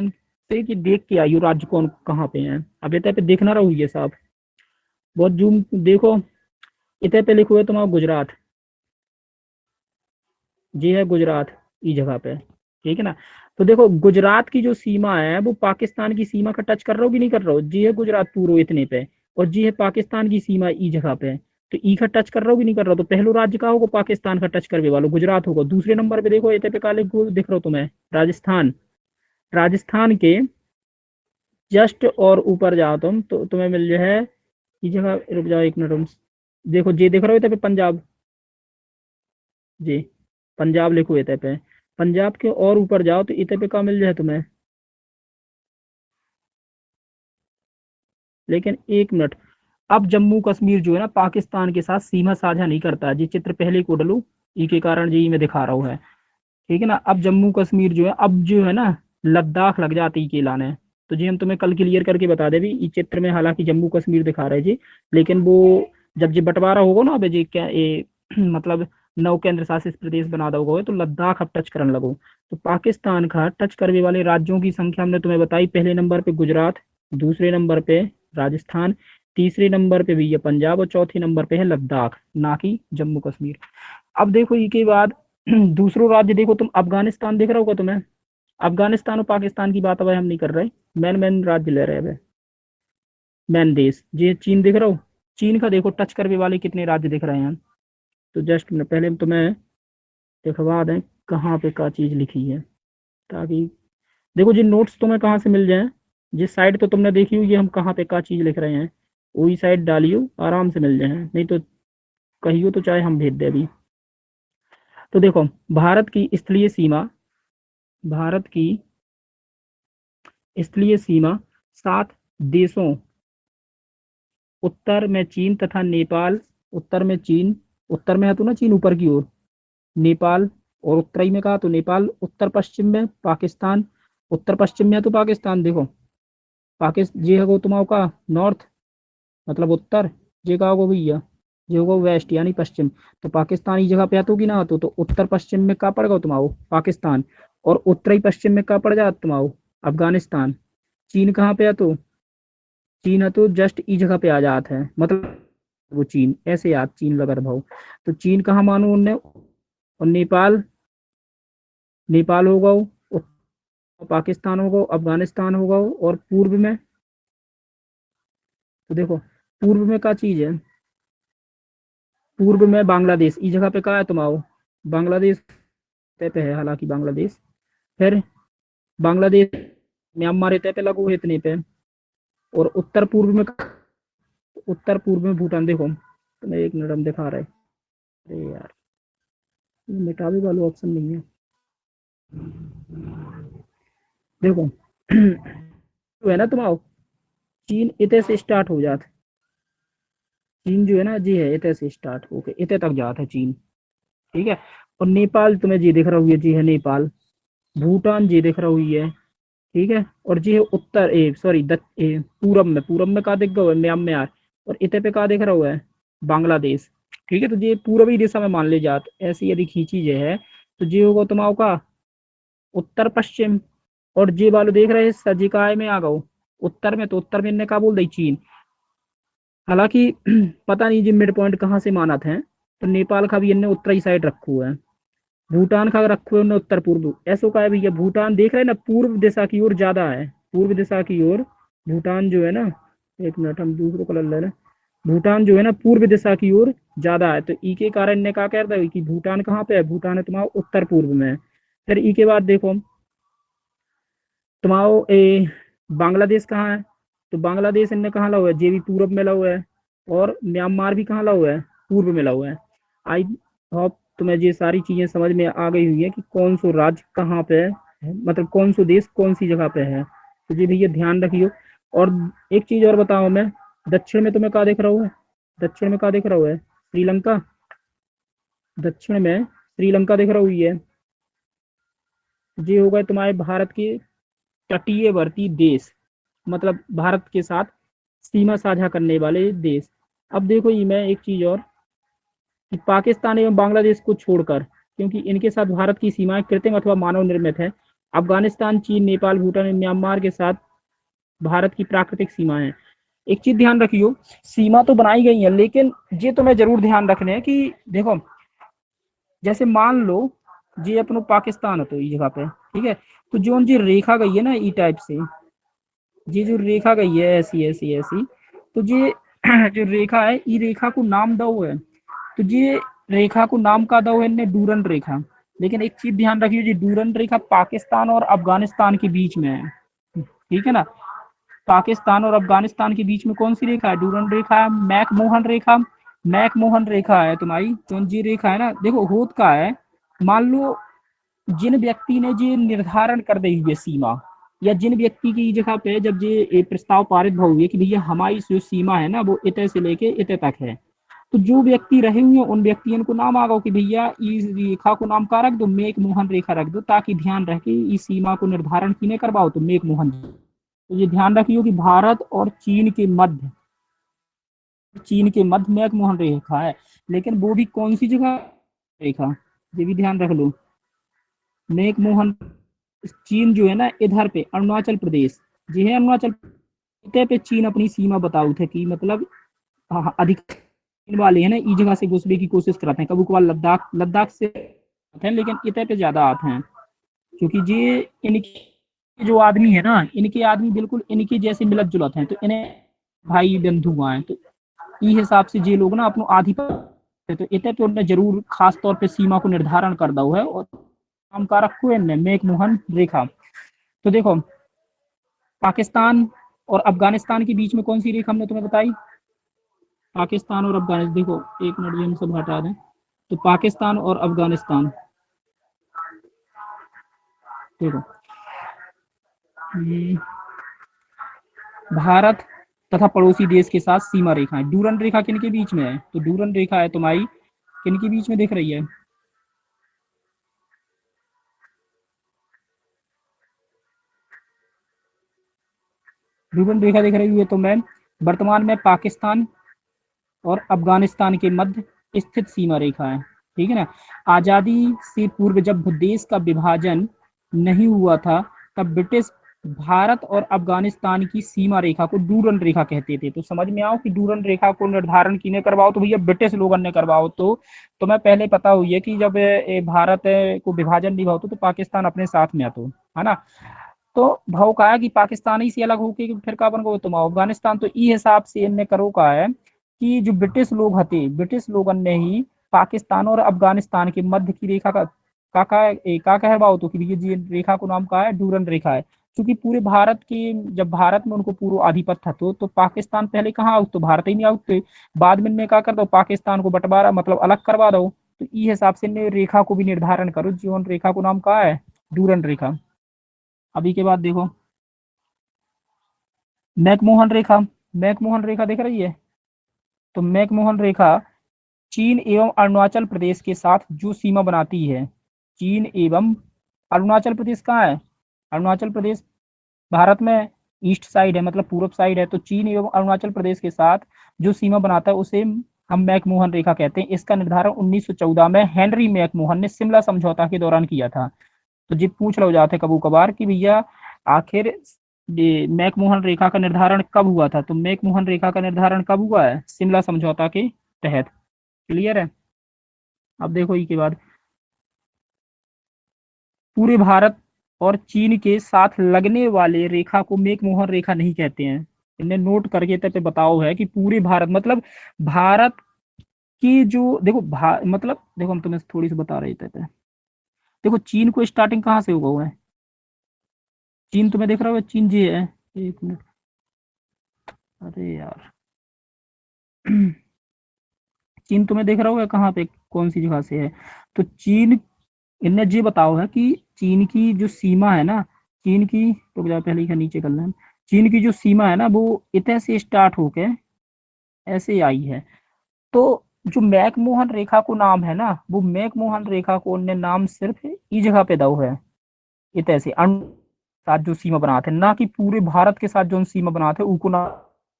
से कि देख के आई हो राज्य कौन कहाँ पे हैं। अब इतने पे देखना रहो ये साहब, बहुत जूम देखो। इतने पे लिखो है तुम्हारा गुजरात, ये है गुजरात इस जगह पे। ठीक है ना। तो देखो गुजरात की जो सीमा है वो पाकिस्तान की सीमा का टच कर रहा हो कि नहीं कर रहा हो, जी है गुजरात पूर्व इतने पे। और जी है पाकिस्तान की सीमा इस जगह पे। तो ई का टच कर रहा हो कि नहीं कर रहा हो, तो पहलो राज्य का होगा पाकिस्तान का टच करने वाला गुजरात होगा। दूसरे नंबर पे देखो इतने पे काले गोल दिख रहा हो तुम्हें, राजस्थान। राजस्थान के जस्ट और ऊपर जाओ तुम तो तुम्हें मिल जाए ये जगह, रुक जाओ एक मिनट तुम, देखो जे दिख रहा हो इतने पे पंजाब, जी पंजाब लिखो इतने पे। पंजाब के और ऊपर जाओ तो इतने पे का मिल जाए तुम्हें, लेकिन एक मिनट, अब जम्मू कश्मीर जो है ना पाकिस्तान के साथ सीमा साझा नहीं करता, जी चित्र पहले को डालू, ई के कारण जी मैं दिखा रहा हूँ है, ठीक है ना। अब जम्मू कश्मीर जो है, अब जो है ना लद्दाख लग जाती के लाने, तो जी हम तुम्हें कल क्लियर करके बता दे भी, इस चित्र में हालांकि जम्मू कश्मीर दिखा रहे जी, लेकिन वो जब जी बंटवारा होगा ना, अब जी क्या ये मतलब नौ केंद्र शासित प्रदेश बना दोगे तो लद्दाख अब टच करने लगो। तो पाकिस्तान का टच करने वाले राज्यों की संख्या हमने तुम्हें बताई, पहले नंबर पे गुजरात, दूसरे नंबर पे राजस्थान, तीसरे नंबर पे भी ये पंजाब, और चौथे नंबर पे है लद्दाख, ना कि जम्मू कश्मीर। अब देखो इसके बाद दूसरो राज्य देखो तुम, अफगानिस्तान दिख रहा होगा तुम्हें। अफगानिस्तान और पाकिस्तान की बात अब हम नहीं कर रहे, मैन मैन राज्य ले रहे हैं, मैन देश, ये चीन दिख रहा हो, चीन का देखो टच करने वाले कितने राज्य दिख रहे हैं। तो जस्ट पहले तुम्हें दिखवा दें कहाँ पे क्या चीज लिखी है, ताकि देखो जी नोट्स तुम्हें कहाँ से मिल जाए, जिस साइड तो तुमने देखी होगी हम कहाँ पे क्या चीज लिख रहे हैं, वही साइड डालियो आराम से मिल जाए, नहीं तो कहियो तो चाहे हम भेज दे अभी। तो देखो भारत की स्थलीय सीमा, भारत की स्थलीय सीमा 7 देशों, उत्तर में चीन तथा नेपाल, उत्तर में चीन, उत्तर में है तो ना चीन ऊपर की ओर, नेपाल, और उत्तरी में कहा तो नेपाल, उत्तर पश्चिम में पाकिस्तान, उत्तर पश्चिम में है तो पाकिस्तान देखो, पाकिस्तान ये है तुम्हारा का नॉर्थ, मतलब उत्तर, ये कहा होगा भैया, ये होगा वेस्ट यानी पश्चिम। तो पाकिस्तान इस जगह पे आतो कि ना आतो, तो उत्तर पश्चिम में कहा पड़ेगा तुम्हारा पाकिस्तान, और उत्तरी पश्चिम में कहा पड़ जाता तुम्हारा अफगानिस्तान। चीन कहाँ पे है तो, चीन है तो जस्ट इस जगह पे आ जाता है, मतलब वो चीन ऐसे याद चीन लगा भाव। तो चीन कहाँ मानो उनने, और नेपाल, नेपाल होगा वो, पाकिस्तान होगा, अफगानिस्तान होगा वो, और पूर्व में, तो देखो पूर्व में क्या चीज है, पूर्व में बांग्लादेश, इस जगह पे कहा है तुम्हारा बांग्लादेश तय पे है, हालांकि बांग्लादेश, फिर बांग्लादेश, म्यांमार तय पे लगू है इतने पे, और उत्तर पूर्व में, उत्तर पूर्व में भूटान देखो, तुम्हें एक मिनट हम दिखा रहे, अरे यार मिटावे वाला ऑप्शन नहीं है, देखो तो है ना तुम्हारा चीन इतने से स्टार्ट हो जाता, चीन जो है ना जी है इतने से स्टार्ट होके इतने तक जाता है चीन, ठीक है। और नेपाल तुम्हें जी दिख रहा हुई है, जी है नेपाल, भूटान जी दिख रहा हुई है, ठीक है। और जी है उत्तर ए सॉरी पूरब में, पूरब में कहा दिख गया है म्यांमार, और इतने पे कहा दिख रहा हुआ है बांग्लादेश, ठीक है। तो ये पूर्वी दिशा में मान ले जात, ऐसी यदि खींची जे है तो जी होगा तुम्हारा का उत्तर पश्चिम, और जे वालो देख रहे हैं सजिकाय में आ गओ उत्तर में, तो उत्तर में इनने कहा बोल दी चीन, हालांकि पता नहीं जी मिड पॉइंट कहाँ से माना थे, तो नेपाल का भी इनने उत्तरी साइड रखू है, भूटान का रखू है उन्होंने उत्तर पूर्व, ऐसो का है भैया, भूटान देख रहे हैं ना पूर्व दिशा की ओर ज्यादा है, पूर्व दिशा की ओर भूटान जो है ना, एक मिनट हम दूसरों कलर ले लें, भूटान जो है ना पूर्व दिशा की ओर ज्यादा है, तो ई के कारण ने कहा कहता है कि भूटान कहाँ पे है, भूटान है तुम्हारा उत्तर पूर्व में। फिर ई के बाद देखो तुम्हारा बांग्लादेश कहाँ है, तो बांग्लादेश इनने कहाँ ला हुआ है, जे भी पूर्व में ला हुआ है, और म्यांमार भी कहाँ ला हुआ है, पूर्व में ला हुआ है। आई होप तुम्हें ये सारी चीजें समझ में आ गई हुई है कि कौन सो राज्य कहाँ पे है, मतलब कौन सो देश कौन सी जगह पे है, तो ये भैया ध्यान रखियो। और एक चीज और बताओ मैं, दक्षिण में तुम्हें कहा दिख रहा है, दक्षिण में कहा दिख रहा है श्रीलंका, दक्षिण में श्रीलंका दिख रहा हुई है, ये होगा तुम्हारे भारत के तटीयवर्ती देश, मतलब भारत के साथ सीमा साझा करने वाले देश। अब देखो ये मैं एक चीज और, कि पाकिस्तान एवं बांग्लादेश को छोड़कर, क्योंकि इनके साथ भारत की सीमाएं कृत्रिम अथवा मानव निर्मित है, अफगानिस्तान, चीन, नेपाल, भूटान और म्यांमार के साथ भारत की प्राकृतिक सीमाएं हैं। एक चीज ध्यान रखियो, सीमा तो बनाई गई है, लेकिन ये तुम्हें जरूर ध्यान रखने है कि देखो जैसे मान लो ये अपनो पाकिस्तान है तो इस जगह पे, ठीक है, तो जो जी रेखा गई है ना ई टाइप से, ये जो रेखा गई है ऐसी ऐसी ऐसी, तो ये जो रेखा है ई रेखा को नाम दो है, तो ये रेखा को नाम का दो है ने डूरन रेखा। लेकिन एक चीज ध्यान रखिए, ये डूरन रेखा पाकिस्तान और अफगानिस्तान के बीच में है, ठीक है ना। पाकिस्तान और अफगानिस्तान के बीच में कौन सी रेखा है? डूरन रेखा है, मैकमोहन रेखा। मैकमोहन रेखा है तुम्हारी कौन सी रेखा है ना, देखो होत का है, मान लो जिन व्यक्ति ने ये निर्धारण कर दी हुई सीमा, या जिन व्यक्ति की जगह पे जब ये प्रस्ताव पारित हुए कि भैया हमारी जो सीमा है ना वो इतने से लेके इतने तक है, तो जो व्यक्ति रहे हुए हैं उन व्यक्तियों को नाम आ गो कि भैया इस रेखा को नाम का रख दो, मेक मोहन रेखा रख दो, ताकि ध्यान रखे इस सीमा को निर्धारण किने करवाओ तो मेक मोहन। तो ये ध्यान रखियो कि भारत और चीन के मध्य मैक मोहन रेखा है, लेकिन वो भी कौन सी जगह रेखा, ये भी ध्यान रख लो। मेक मोहन चीन जो है ना इधर पे अरुणाचल प्रदेश, जी है अरुणाचल पे चीन अपनी सीमा बताऊ थे कि मतलब अधिक वाले है ना ई जगह से घुसने की कोशिश करते हैं, कभी कभार लद्दाख लद्दाख से आते हैं, लेकिन इतने पे ज्यादा आते हैं, क्योंकि ये इनके जो आदमी है ना, इनके आदमी बिल्कुल इनके जैसे मिलत जुलत हैं, तो इन्हें भाई बंधु हुआ है, तो ई हिसाब से ये लोग ना अपनो आधिपत्य, तो इतने पे उन्होंने जरूर खास तौर पे सीमा को निर्धारण कर दो है, और नाम का रखो इनने मेक मोहन रेखा। तो देखो पाकिस्तान और अफगानिस्तान के बीच में कौन सी रेखा हमने तुम्हें बताई? पाकिस्तान और अफगानिस्तान, देखो एक मिनट ये हम सब हटा दें, तो पाकिस्तान और अफगानिस्तान, देखो भारत तथा पड़ोसी देश के साथ सीमा रेखा है। डूरन रेखा किन के बीच में है? तो डूरन रेखा है तुम्हारी किन के बीच में दिख रही है? डूरन रेखा दिख रही है तो मैं वर्तमान में पाकिस्तान और अफगानिस्तान के मध्य स्थित सीमा रेखा है, ठीक है ना। आजादी से पूर्व जब देश का विभाजन नहीं हुआ था, तब ब्रिटिश भारत और अफगानिस्तान की सीमा रेखा को डूरन रेखा कहते थे। तो समझ में आओ कि डूरन रेखा को निर्धारण किने करवाओ, तो भैया ब्रिटिश लोगों ने करवाओ। तो तुम्हें पहले पता हुई है कि जब भारत को विभाजन नहीं हुआ तो पाकिस्तान अपने साथ में आता, है ना। तो भाव का है कि पाकिस्तान ही से अलग होके फिर का बन गो तुम अफगानिस्तान, तो ई हिसाब से इनने करो का है कि जो ब्रिटिश लोग हते, ब्रिटिश लोगों ने ही पाकिस्तान और अफगानिस्तान के मध्य की रेखा का कहवाओ, तो कि ये रेखा को नाम का है डूरन रेखा है। क्योंकि पूरे भारत की जब भारत में उनको पूरा आधिपत्य था, तो पाकिस्तान पहले कहाँ आउट, तो भारत ही नहीं आउट, तो बाद में क्या कर दो पाकिस्तान को बंटवारा मतलब अलग करवा दो। तो ई हिसाब से रेखा को भी निर्धारण करो, जीवन रेखा को नाम का है डूरन रेखा। अभी के बाद देखो मैकमोहन रेखा, मैकमोहन रेखा दिख रही है, तो मैकमोहन रेखा चीन एवं अरुणाचल प्रदेश के साथ जो सीमा बनाती है, चीन एवं अरुणाचल प्रदेश कहाँ है? अरुणाचल प्रदेश भारत में ईस्ट साइड है, मतलब पूर्व साइड है, तो चीन एवं अरुणाचल प्रदेश के साथ जो सीमा बनाता है उसे हम मैकमोहन रेखा कहते हैं। इसका निर्धारण 1914 में हेनरी मैकमोहन ने शिमला समझौता के दौरान किया था। तो जी पूछ लो जाते कबू कभार कि भैया आखिर ये मैकमोहन रेखा का निर्धारण कब हुआ था, तो मैकमोहन रेखा का निर्धारण कब हुआ है? शिमला समझौता के तहत। क्लियर है? अब देखो ई के बाद पूरे भारत और चीन के साथ लगने वाले रेखा को मैकमोहन रेखा नहीं कहते हैं। इन्हें नोट करके तब बताओ है कि पूरे भारत मतलब भारत की जो देखो मतलब देखो हम तुम्हें थोड़ी सी बता रहे थे। देखो चीन को स्टार्टिंग कहाँ से हुआ है? चीन तुम्हें देख रहा होगा, चीन जी है, एक मिनट, अरे यार चीन तुम्हें देख रहा होगा कहाँ पे कौन सी जगह से है? तो चीन इनने जी बताओ है कि चीन की जो सीमा है ना, चीन की तो पहले ही का नीचे कर लें, चीन की जो सीमा है ना वो इतने से स्टार्ट होके ऐसे आई है। तो जो मैकमोहन रेखा को नाम है ना, वो मैकमोहन रेखा को उनने नाम सिर्फ इस जगह पे दो है, इतने से साथ जो सीमा बनाते हैं, ना कि पूरे भारत के साथ जो सीमा बनाते हैं उनको ना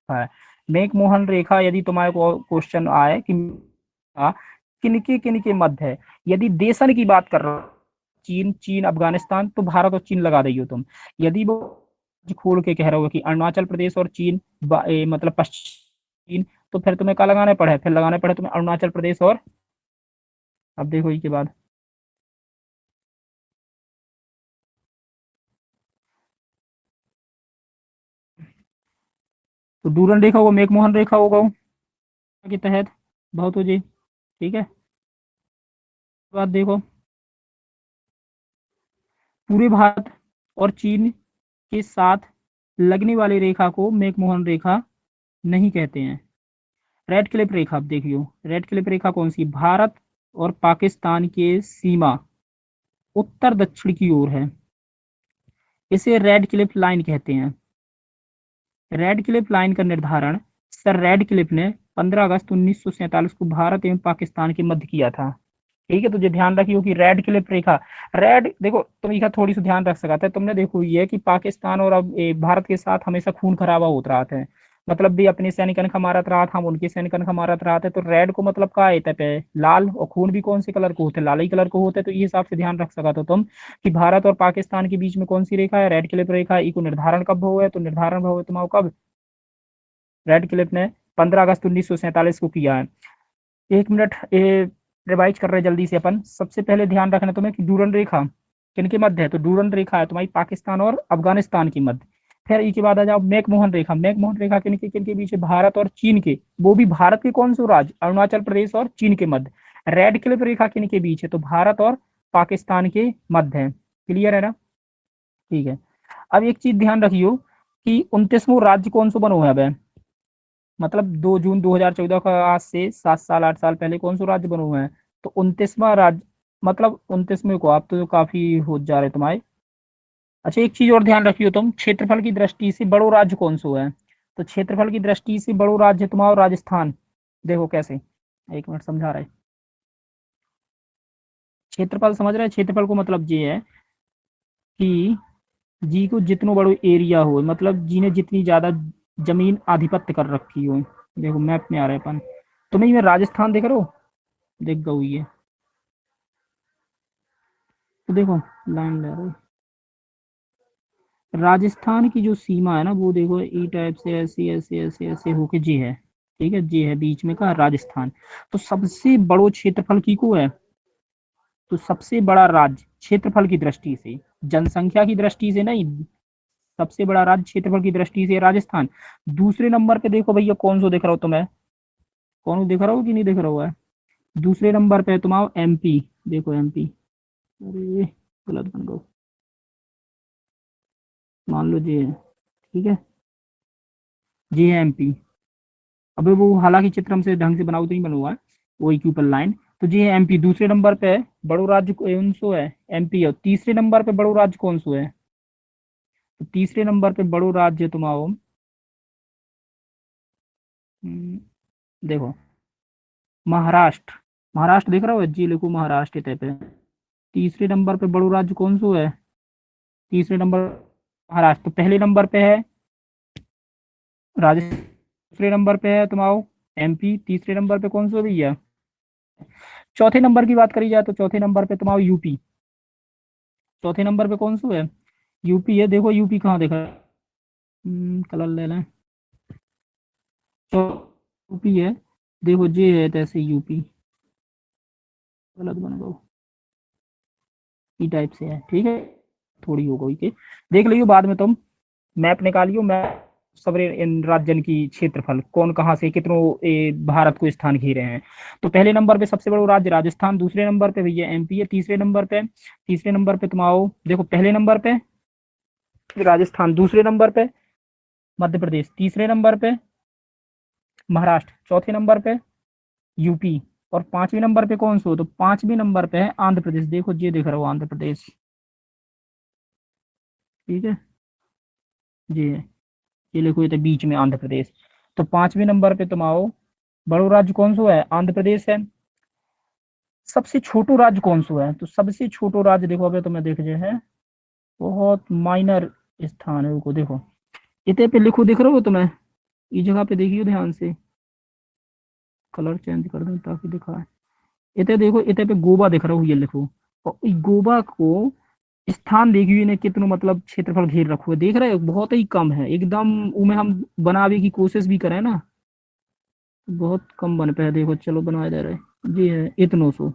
है मैकमोहन रेखा। यदि तुम्हारे को क्वेश्चन आए कि किनके किनके मध्य है, यदि देशन की बात कर रहे हो चीन चीन अफगानिस्तान, तो भारत और चीन लगा रही हो तुम। यदि वो खोल के कह रहे हो कि अरुणाचल प्रदेश और चीन मतलब पश्चिम, तो फिर तुम्हें क्या लगाने पड़े, फिर लगाने पड़े तुम्हें अरुणाचल प्रदेश और, अब देखो इसके बाद तो डूरन रेखा होगा, मैकमोहन रेखा होगा के तहत बहुत हो जी। ठीक है, बात देखो, पूरे भारत और चीन के साथ लगने वाली रेखा को मैकमोहन रेखा नहीं कहते हैं। रेड क्लिफ रेखा, आप देखियो, रेड क्लिफ रेखा कौन सी, भारत और पाकिस्तान के सीमा उत्तर दक्षिण की ओर है, इसे रेड क्लिफ लाइन कहते हैं। रेड क्लिफ लाइन का निर्धारण सर रेड क्लिफ ने 15 अगस्त 1947 को भारत एवं पाकिस्तान के मध्य किया था। ठीक है, तुझे ध्यान रखियो कि रेड क्लिफ रेखा, रेड देखो तुम इसका थोड़ी सी ध्यान रख सकते है, तुमने देखो ये कि पाकिस्तान और अब भारत के साथ हमेशा खून खराबा होता रहा है, मतलब भी अपने सैनिकन का मारत रहा था, हम उनके सैनिकन का मारत रहा था, तो रेड को मतलब का है पे लाल, और खून भी कौन से कलर को होते हैं, लाल ही कलर को होते हैं, तो ये हिसाब से ध्यान रख सका तो तुम कि भारत और पाकिस्तान के बीच में कौन सी रेखा है, रेड क्लिफ रेखा, इको निर्धारण कब हुआ है, तो निर्धारण हुआ है तुम्हारा कब, रेड क्लिफ ने 15 अगस्त 1947 को किया है। एक मिनट ये रिवाइज कर रहे हैं जल्दी से अपन। सबसे पहले ध्यान रखना तुम्हें कि डूरन रेखा किनके मध्य है, तो डूरन रेखा है तुम्हारी पाकिस्तान और अफगानिस्तान के मध्य। फिर इसके बाद आ जाओ मैकमोहन रेखा, मैकमोहन रेखा किनके किनके बीच है, भारत और चीन के, वो भी भारत के कौन से राज्य, अरुणाचल प्रदेश और चीन के मध्य। रेड क्लिफ रेखा किनके बीच है, तो भारत और पाकिस्तान के मध्य है। क्लियर है ना, ठीक है। अब एक चीज ध्यान रखियो कि 29वां राज्य कौन सा बना हुआ है, मतलब 2 जून 2014 का, आज से 7 साल 8 साल पहले कौन सा राज्य बना हुआ है, तो 29वां राज्य, मतलब 29वें को, आप तो काफी हो जा रहे तुम्हारे। अच्छा एक चीज और ध्यान रखियो तुम, क्षेत्रफल की दृष्टि से बड़ो राज्य कौन सा है, तो क्षेत्रफल की दृष्टि से बड़ो राज्य तुम्हारा राजस्थान। देखो कैसे, एक मिनट समझा रहे। क्षेत्रफल समझ रहे हैं, क्षेत्रफल को मतलब ये है कि जी को जितनो बड़ो एरिया हो, मतलब जी ने जितनी ज्यादा जमीन आधिपत्य कर रखी हो। देखो मैप में आ रहा है अपन, तुम्हें ये राजस्थान देख रहे हो, देख गई ये, तो देखो लाइन ले रहे हो। राजस्थान की जो सीमा है ना, वो देखो ई टाइप से ऐसे ऐसे ऐसे ऐसे होके जी है। ठीक है, जी है बीच में का राजस्थान। तो सबसे बड़ो क्षेत्रफल की को है, तो सबसे बड़ा राज्य क्षेत्रफल की दृष्टि से, जनसंख्या की दृष्टि से नहीं, सबसे बड़ा राज्य क्षेत्रफल की दृष्टि से राजस्थान। दूसरे नंबर पे देखो भैया कौन सा दिख रहा हो तुम्हें, कौन दिख रहा हो कि नहीं दिख रहा हुआ है, दूसरे नंबर पे तुम्हारा एमपी। देखो एमपी, अरे गलत बन गया, मान लो जी है। ठीक है, जी है एमपी। अबे वो हालांकि चित्र हमसे ढंग से बनाओ तो नहीं बना हुआ है, वो एक ऊपर लाइन, तो जी है एमपी दूसरे नंबर पे है। बड़ो राज्य कौन सो है, एमपी है। तीसरे नंबर पे बड़ो राज्य कौन सो है, तो तीसरे नंबर पे बड़ो राज्य तुम्हारा देखो महाराष्ट्र। महाराष्ट्र देख रहा हो, जी लिखो महाराष्ट्र इतने पे। तीसरे नंबर पे बड़ो राज्य कौन सो है, तीसरे नंबर महाराष्ट्र। तो पहले नंबर पे है राजस्थान, दूसरे नंबर पे है तुम्हारा एमपी, तीसरे नंबर पे कौन सा भैया, चौथे नंबर की बात करी जाए तो चौथे नंबर पे तुम्हारा यूपी। चौथे नंबर पे कौन सा है, यूपी है। देखो यूपी कहाँ देखा, कलर ले लें, तो यूपी है। देखो जे है तैसे यूपी, गलत बन गया, ई टाइप से है। ठीक है, थोड़ी हो गई के, देख लियो बाद में तुम, मैप निकालियो, मैप सबरे इन राज्यन की क्षेत्रफल कौन कहाँ से कितनों भारत को स्थान घेरे हैं। तो पहले नंबर पे सबसे बड़ा राज्य राजस्थान, दूसरे नंबर पे भैया एमपी है, तीसरे नंबर पे तुम आओ, देखो पहले नंबर पे राजस्थान, दूसरे नंबर पे मध्य प्रदेश, तीसरे नंबर पे महाराष्ट्र, चौथे नंबर पे यूपी, और पांचवें नंबर पे कौन सा हो, तो पांचवें नंबर पे है आंध्र प्रदेश। देखो ये देख रहा हो आंध्र प्रदेश। ठीक है, ये है, ये लिखो ये तो बीच में आंध्र प्रदेश। तो पांचवें नंबर पे तुम आओ, बड़ो राज्य कौन सा है, आंध्र प्रदेश है। सबसे छोटो राज्य कौन सा है, तो सबसे छोटो राज्य देखो, अभी तुम्हें देख जो है बहुत माइनर स्थान है, उनको देखो इतने पे लिखो, दिख रहा हो तुम्हें, इस जगह पे देखियो ध्यान से, कलर चेंज कर दूं ताकि दिखाए। इतने देखो, इतने पे गोवा दिख रहा हो, ये लिखो, और इस गोवा को स्थान देखिए ने कितनो मतलब क्षेत्रफल घेर रखो है, देख रहे हो बहुत ही कम है एकदम, उमें हम बनावे की कोशिश भी करें ना, बहुत कम बन पे है। देखो चलो बनाया जा रहा है, जी है इतनो सो,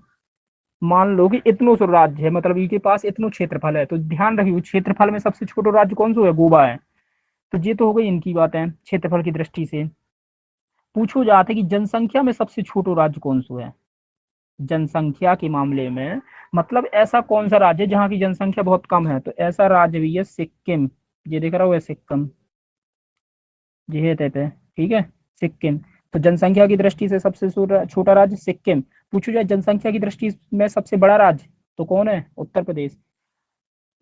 मान लो कि इतनो सो राज्य है, मतलब इनके पास इतनो क्षेत्रफल है, तो ध्यान रखिए क्षेत्रफल में सबसे छोटो राज्य कौन सा है, गोवा है। तो ये तो हो गई इनकी बातें क्षेत्रफल की दृष्टि से। पूछो जाता है कि जनसंख्या में सबसे छोटो राज्य कौन सा है। जनसंख्या के मामले में मतलब ऐसा कौन सा राज्य है जहाँ की जनसंख्या बहुत कम है, तो ऐसा राज्य भी है सिक्किम। ये दिख रहा हुआ है सिक्किम, ये है तय पे, ठीक है, सिक्किम। तो जनसंख्या की दृष्टि से सबसे छोटा राज्य सिक्किम। पूछो जाए जनसंख्या की दृष्टि में सबसे बड़ा राज्य तो कौन है, उत्तर प्रदेश।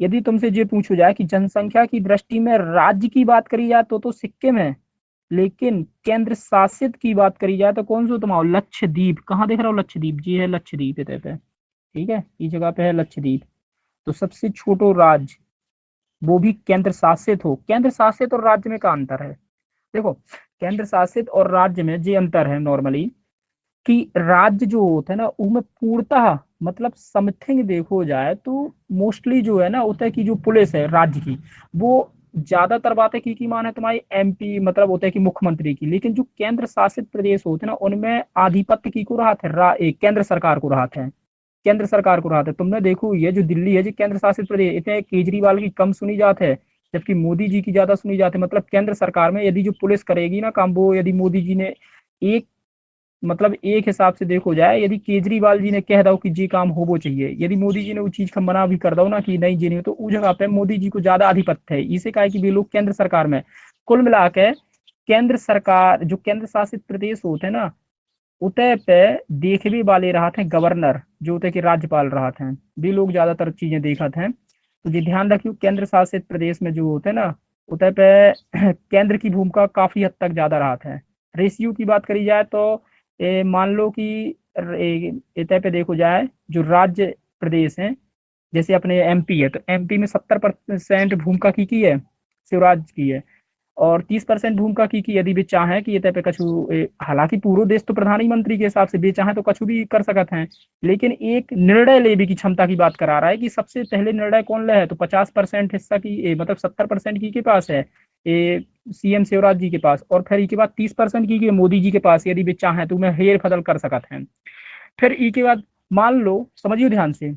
यदि तुमसे ये पूछो जाए कि जनसंख्या की दृष्टि में राज्य की बात करी जाए तो सिक्किम है, लेकिन केंद्र शासित की बात करी जाए तो कौन सा तुम्हारा, लक्षद्वीप। कहाँ देख रहा हो, लक्षद्वीप, जी है लक्षद्वीप है पे, ठीक है, इस जगह पे है लक्षद्वीप। तो सबसे छोटो राज्य, वो भी केंद्र शासित हो। केंद्र शासित और राज्य में का अंतर है, देखो केंद्र शासित और राज्य में ये अंतर है नॉर्मली कि राज्य जो होता है ना उनमें पूर्णतः मतलब समथिंग देखो जाए तो मोस्टली जो है ना होता है कि जो पुलिस है राज्य की, वो ज्यादातर बातें की मान है तुम्हारी एमपी मतलब होता है कि मुख्यमंत्री की। लेकिन जो केंद्र शासित प्रदेश होते हैं ना उनमें आधिपत्य की को रहा है केंद्र सरकार को रहा है। केंद्र सरकार को रहा है, तुमने देखो ये जो दिल्ली है जी केंद्र शासित प्रदेश, इतने केजरीवाल की कम सुनी जाती है जबकि मोदी जी की ज्यादा सुनी जाती है। मतलब केंद्र सरकार में यदि जो पुलिस करेगी ना काम, वो यदि मोदी जी ने एक मतलब एक हिसाब से देखो जाए, यदि केजरीवाल जी ने कह दो कि जी काम हो वो चाहिए, यदि मोदी जी ने वो चीज का मना भी कर दो ना कि नहीं जी नहीं, तो उस जगह पे मोदी जी को ज्यादा आधिपत्य है। इसे कहा कि वे लोग केंद्र सरकार में कुल मिला के केंद्र सरकार जो केंद्र शासित प्रदेश होते हैं ना उतय पे देखने वाले रहते हैं गवर्नर, जो होते हैं कि राज्यपाल रहते हैं, भी लोग ज्यादातर चीजें देखते हैं। तो ये ध्यान रखियो केंद्र शासित प्रदेश में जो होते हैं ना उतय पे केंद्र की भूमिका काफी हद तक ज्यादा रहता है। रेशियो की बात करी जाए तो मान लो कि इतय पे देखो जाए जो राज्य प्रदेश हैं, जैसे अपने एमपी है तो एमपी में 70% भूमिका की है शिवराज की है, और 30% भूमिका की यदि वे चाहें कि ये तय पे कछु हालांकि पूरा देश तो प्रधानमंत्री के हिसाब से वे चाहें तो कछु भी कर सकते हैं, लेकिन एक निर्णय लेने की क्षमता की बात करा रहा है कि सबसे पहले निर्णय कौन ले है, तो 50% हिस्सा की मतलब 70% की के पास है सीएम शिवराज जी के पास, और फिर इसके बाद 30% की मोदी जी के पास, यदि वे चाहें तो मैं हेर बदल कर सकते हैं। फिर इसके बाद मान लो समझिए ध्यान से,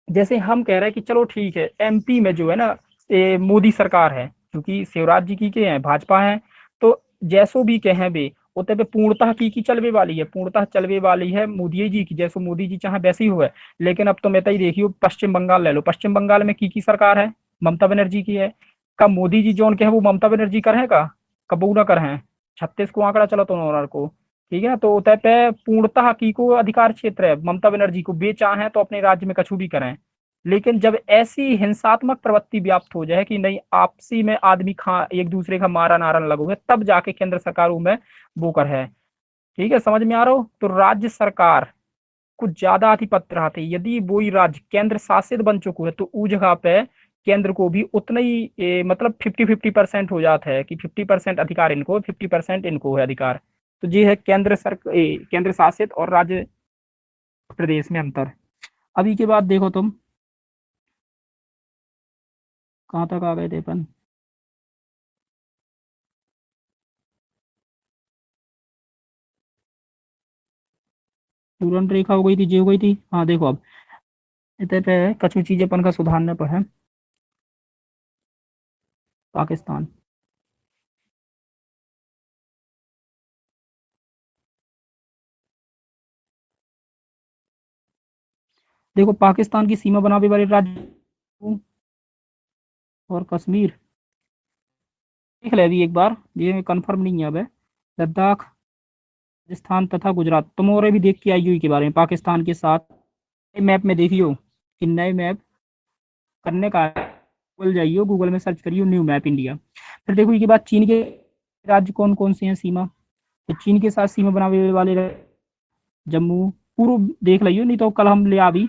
जैसे हम कह रहे हैं कि चलो ठीक है एमपी में जो है ना मोदी सरकार है क्योंकि शिवराज जी की के हैं भाजपा है, तो जैसो भी कहें वे उतने पे पूर्णतः की चलवे वाली है, पूर्णतः चलवे वाली है मोदी जी की, जैसो मोदी जी चाहे वैसे ही हुआ है। लेकिन अब तो मैं तो ही देखियो पश्चिम बंगाल ले लो, पश्चिम बंगाल में की सरकार है, ममता बनर्जी की है। कब मोदी जी जो उनके हैं वो ममता बनर्जी कर है का, कब वो ना कर हैं। 36 को आंकड़ा चला तो नौरार को, ठीक है, तो उतय पे पूर्णतः की को अधिकार क्षेत्र है ममता बनर्जी को, बे चाहे तो अपने राज्य में कछु भी करें। लेकिन जब ऐसी हिंसात्मक प्रवृत्ति व्याप्त हो जाए कि नहीं आपसी में आदमी खा एक दूसरे का मारा नारन लगोगे, तब जाके केंद्र सरकारों में वो कर है। ठीक है, समझ में आ रहा हो, तो राज्य सरकार कुछ ज्यादा आधिपत्य रहते हैं। यदि वही राज्य केंद्र शासित बन चुका है तो उस जगह पे केंद्र को भी उतना ही मतलब 50-50% हो जाता है कि 50% अधिकार इनको 50% इनको है अधिकार। तो ये है केंद्र शासित और राज्य प्रदेश में अंतर। अभी के बाद देखो तुम कहाँ तक आ गए थे अपन। तुरंत रेखा हो गई थी, जे हो गई थी, हाँ देखो अब इतने पे कछु चीजें अपन का सुधारने पर है। पाकिस्तान, देखो पाकिस्तान की सीमा बनाने वाले राज्य और कश्मीर, देख ले अभी एक बार, ये कंफर्म नहीं है अब है। लद्दाख, राजस्थान तथा गुजरात, तुम और भी देख के आई हुई के बारे में पाकिस्तान के साथ मैप में देखियो कि नए मैप करने का, गूगल जाइयो, गूगल में सर्च करियो न्यू मैप इंडिया। फिर देखो ये बात चीन के राज्य कौन कौन से हैं सीमा, तो चीन के साथ सीमा बनाने वाले जम्मू पूर्व देख लियो, नहीं तो कल हम ले आ भी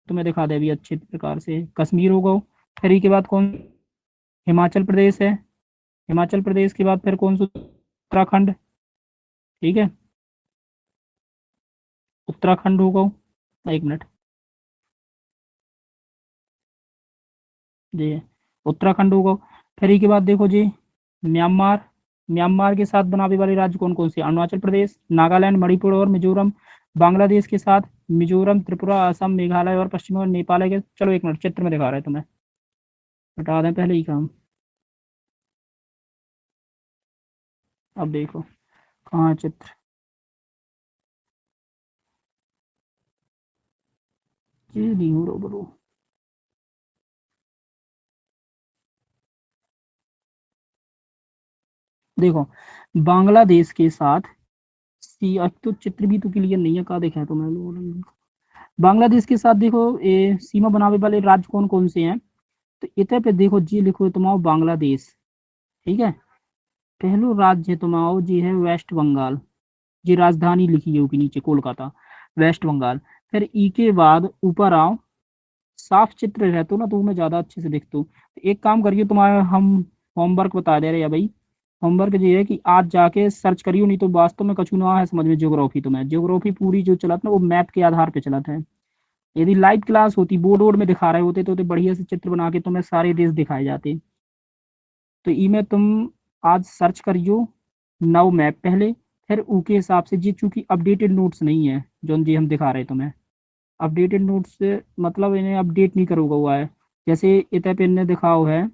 तुम्हें दिखा दे अभी अच्छे प्रकार से। कश्मीर होगा, फिर के बाद कौन, हिमाचल प्रदेश है, हिमाचल प्रदेश के बाद फिर कौन सा, उत्तराखंड, ठीक है, उत्तराखंड होगा, एक मिनट, जी उत्तराखंड होगा। फिर के बाद देखो जी म्यांमार, म्यांमार के साथ बनाने वाले राज्य कौन कौन से, अरुणाचल प्रदेश, नागालैंड, मणिपुर और मिजोरम। बांग्लादेश के साथ मिजोरम, त्रिपुरा, असम, मेघालय और पश्चिम और नेपाल है। चलो एक मिनट चित्र में दिखा रहे हैं तुम्हें, बता दें पहले ही काम। अब देखो कहाँ है चित्र, ये नहीं हो रो। देखो बांग्लादेश के साथ सी, अब तो चित्र भी तो क्लियर नहीं है, कहाँ देखा है तो मैं बांग्लादेश के साथ देखो ये सीमा बनाने वाले राज्य कौन कौन से हैं। तो इतने पे देखो जी लिखो तुम आओ बांग्लादेश, ठीक है। पहलो राज्य तुम आओ जी है वेस्ट बंगाल, जी राजधानी लिखी है ऊपर नीचे कोलकाता, वेस्ट बंगाल। फिर ई के बाद ऊपर आओ, साफ चित्र रहते हो ना तो मैं ज्यादा अच्छे से दिखता हूँ। तो एक काम करिए तुम्हारा हम होमवर्क बता दे रहे हैं भाई। होमवर्क ये है कि आज जाके सर्च करियो, नहीं तो वास्तव में कछु ना है समझ में ज्योग्राफी, तो मैं ज्योग्राफी पूरी जो चला था ना वो मैप के आधार पे चला था। यदि लाइव क्लास होती बोर्ड वोर्ड में दिखा रहे होते तो बढ़िया से चित्र बना के तुम्हें सारे देश दिखाए जाते। तो ई में तुम आज सर्च करियो नव मैप पहले, फिर ऊ के हिसाब से जी, चूंकि अपडेटेड नोट्स नहीं है जो जी हम दिखा रहे तुम्हें। अपडेटेड नोट्स से मतलब इन्हें अपडेट नहीं करोगा हुआ है। जैसे इतने पे इन्हें दिखाओ है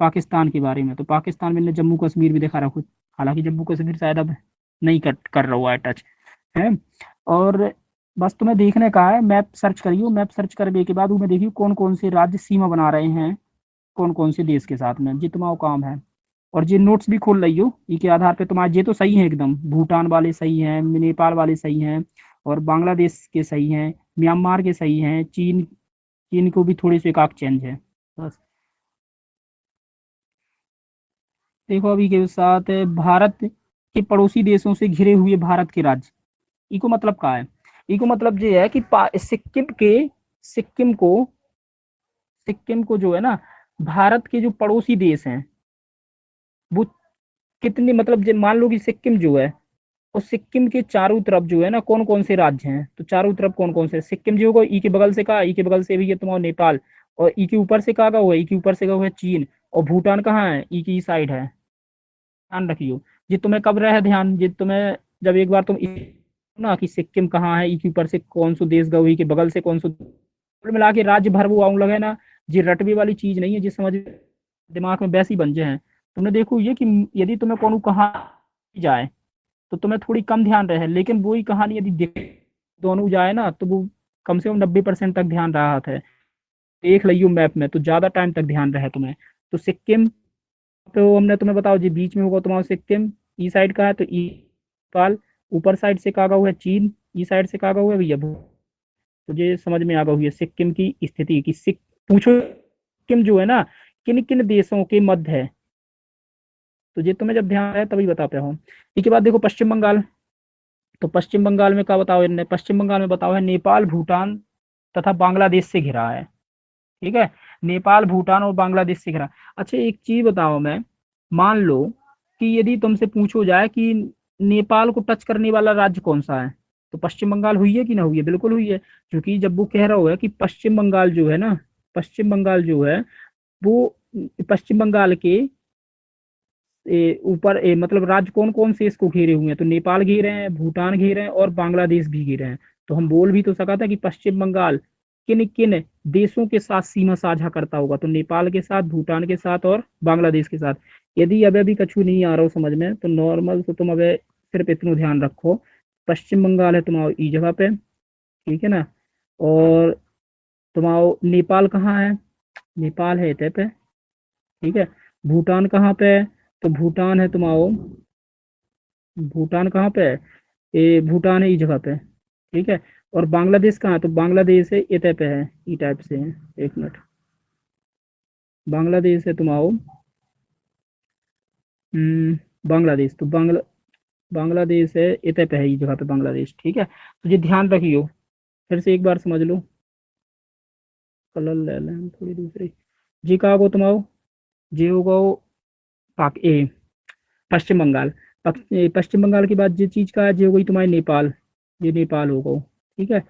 पाकिस्तान के बारे में, तो पाकिस्तान में इन्हें जम्मू कश्मीर भी दिखा रहा खुद, हालांकि जम्मू कश्मीर शायद अब नहीं कर रहा हुआ है टच है। और बस तुम्हें देखने का है, मैप सर्च करियो, मैप सर्च करने के बाद उनमें देखियो कौन कौन से राज्य सीमा बना रहे हैं कौन कौन से देश के साथ में, जी तुम्हारा काम है। और ये नोट्स भी खोल लियो, इसके आधार पे तुम्हारे ये तो सही है एकदम, भूटान वाले सही हैं, नेपाल वाले सही हैं, और बांग्लादेश के सही हैं, म्यांमार के सही हैं, चीन, चीन को भी थोड़े से एक आध चेंज है बस। देखो अभी के साथ है, भारत के पड़ोसी देशों से घिरे हुए भारत के राज्य, इको मतलब क्या है। इको मतलब ये है कि सिक्किम के, सिक्किम को, सिक्किम को जो है ना, भारत के जो पड़ोसी देश हैं वो कितने, मतलब मान लो कि सिक्किम जो है, और सिक्किम के चारों तरफ जो है ना कौन कौन से राज्य हैं, तो चारों तरफ कौन कौन से, सिक्किम जो होगा ई के बगल से कहा, ई के बगल से भी है तुम्हारा नेपाल, और ई के ऊपर से कहा हुआ है, ई के ऊपर से कहा हुआ है चीन, और भूटान कहाँ है, ई की साइड है। ध्यान रखियो, ये तुम्हें कब रहे ध्यान, ये तुम्हें जब एक बार तुम ना कि सिक्किम कहाँ है, ई के ऊपर से कौन सा देश गए, ई के बगल से कौन सा, कुल मिला के राज्य भर वो आऊँ लगे ना, ये रटवे वाली चीज नहीं है, जिस समझ दिमाग में वैसे ही बन जाए। तुमने देखो ये कि यदि तुम्हें कौन कहाँ जाए तो तुम्हें थोड़ी कम ध्यान रहे, लेकिन वही कहानी यदि दोनों जाए ना तो वो कम से कम 90% तक ध्यान रहा है। देख लियो मैप में तो ज्यादा टाइम तक ध्यान रहे तुम्हें। तो सिक्किम, तो हमने तुम्हें बताओ जी बीच में होगा तुम्हारा सिक्किम, ई साइड का है तो ई नेपाल, ऊपर साइड से कागा हुआ है चीन, ई साइड से कागा हुआ है भैया तो ये समझ में आ गई हुई है सिक्किम की स्थिति की। पूछो सिक्किम जो है ना किन किन देशों के मध्य है, तो ये तुम्हें जब ध्यान है तभी बता पाया हूँ। इसके बाद देखो पश्चिम बंगाल, तो पश्चिम बंगाल में क्या बताओ इनने, पश्चिम बंगाल में बताओ है नेपाल भूटान तथा बांग्लादेश से घिरा है, ठीक है। नेपाल भूटान और बांग्लादेश से घिरा। अच्छा एक चीज बताओ मैं, मान लो कि यदि तुमसे पूछो जाए कि नेपाल को टच करने वाला राज्य कौन सा है, तो पश्चिम बंगाल हुई है कि ना हुई है, बिल्कुल हुई है। क्योंकि जब वो कह रहा हुआ है कि पश्चिम बंगाल जो है ना, पश्चिम बंगाल जो है वो, पश्चिम बंगाल के ऊपर मतलब राज्य कौन कौन से इसको घेरे हुए हैं, तो नेपाल घेरे हैं, भूटान घेरे हैं, और बांग्लादेश भी घेरे हैं। तो हम बोल भी तो सका था कि पश्चिम बंगाल किन किन देशों के साथ सीमा साझा करता होगा, तो नेपाल के साथ, भूटान के साथ और बांग्लादेश के साथ। यदि अब अभी कछु नहीं आ रहा हो समझ में तो नॉर्मल तो तुम अब सिर्फ इतना ध्यान रखो, पश्चिम बंगाल है तुम्हारा ई जगह पे, ठीक है ना। और तुम्हारा नेपाल कहाँ है, नेपाल है इतने पे, ठीक है। भूटान कहाँ पे है, तो भूटान है तुम्हारा, भूटान कहाँ पे है, ये भूटान है इस जगह पे, ठीक है। और बांग्लादेश कहाँ है, तो बांग्लादेश है ये टाइप पे है, ई टाइप से है। एक मिनट, बांग्लादेश है तुम्हारा, बांग्लादेश तो बांग्लादेश है ये टाइप पे है, इस जगह पे बांग्लादेश, ठीक है। तो ये ध्यान रखियो, फिर से एक बार समझ लो, कलर ले लें हम थोड़ी दूसरी। जी कहा को तुम्हारा, जी होगा पाक ए पश्चिम बंगाल। पश्चिम बंगाल के बाद ये चीज का है, ये हो गई तुम्हारी नेपाल, ये नेपाल होगा, ठीक है।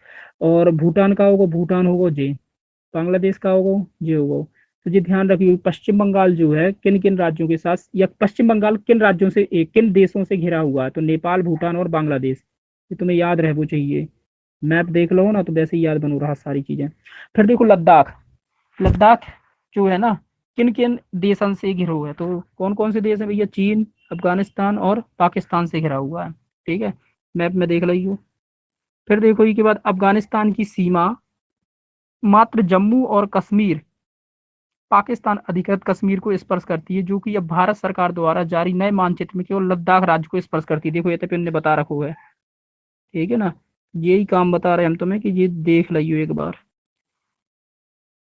और भूटान का होगा, भूटान होगा जे, बांग्लादेश का होगा ये होगा। तो ये ध्यान रखिए पश्चिम बंगाल जो है किन किन राज्यों के साथ, या पश्चिम बंगाल किन राज्यों से किन देशों से घिरा हुआ है, तो नेपाल भूटान और बांग्लादेश, ये तुम्हें याद रहना चाहिए। मैप देख लो ना तो वैसे ही याद बनो रहा सारी चीजें। फिर देखो लद्दाख, लद्दाख जो है ना किन किन देशन से घिरा हुआ है, तो कौन कौन से देश है भैया, चीन, अफगानिस्तान और पाकिस्तान से घिरा हुआ है। ठीक है, मैप में देख लीजिए। फिर देखो इसके बाद अफगानिस्तान की सीमा मात्र जम्मू और कश्मीर, पाकिस्तान अधिकृत कश्मीर को स्पर्श करती है, जो कि अब भारत सरकार द्वारा जारी नए मानचित्र में केवल लद्दाख राज्य को स्पर्श करती है। देखो ये तो उन्होंने बता रखा है। ठीक है ना, यही काम बता रहे हैं हम तुम्हें कि ये देख लियो एक बार।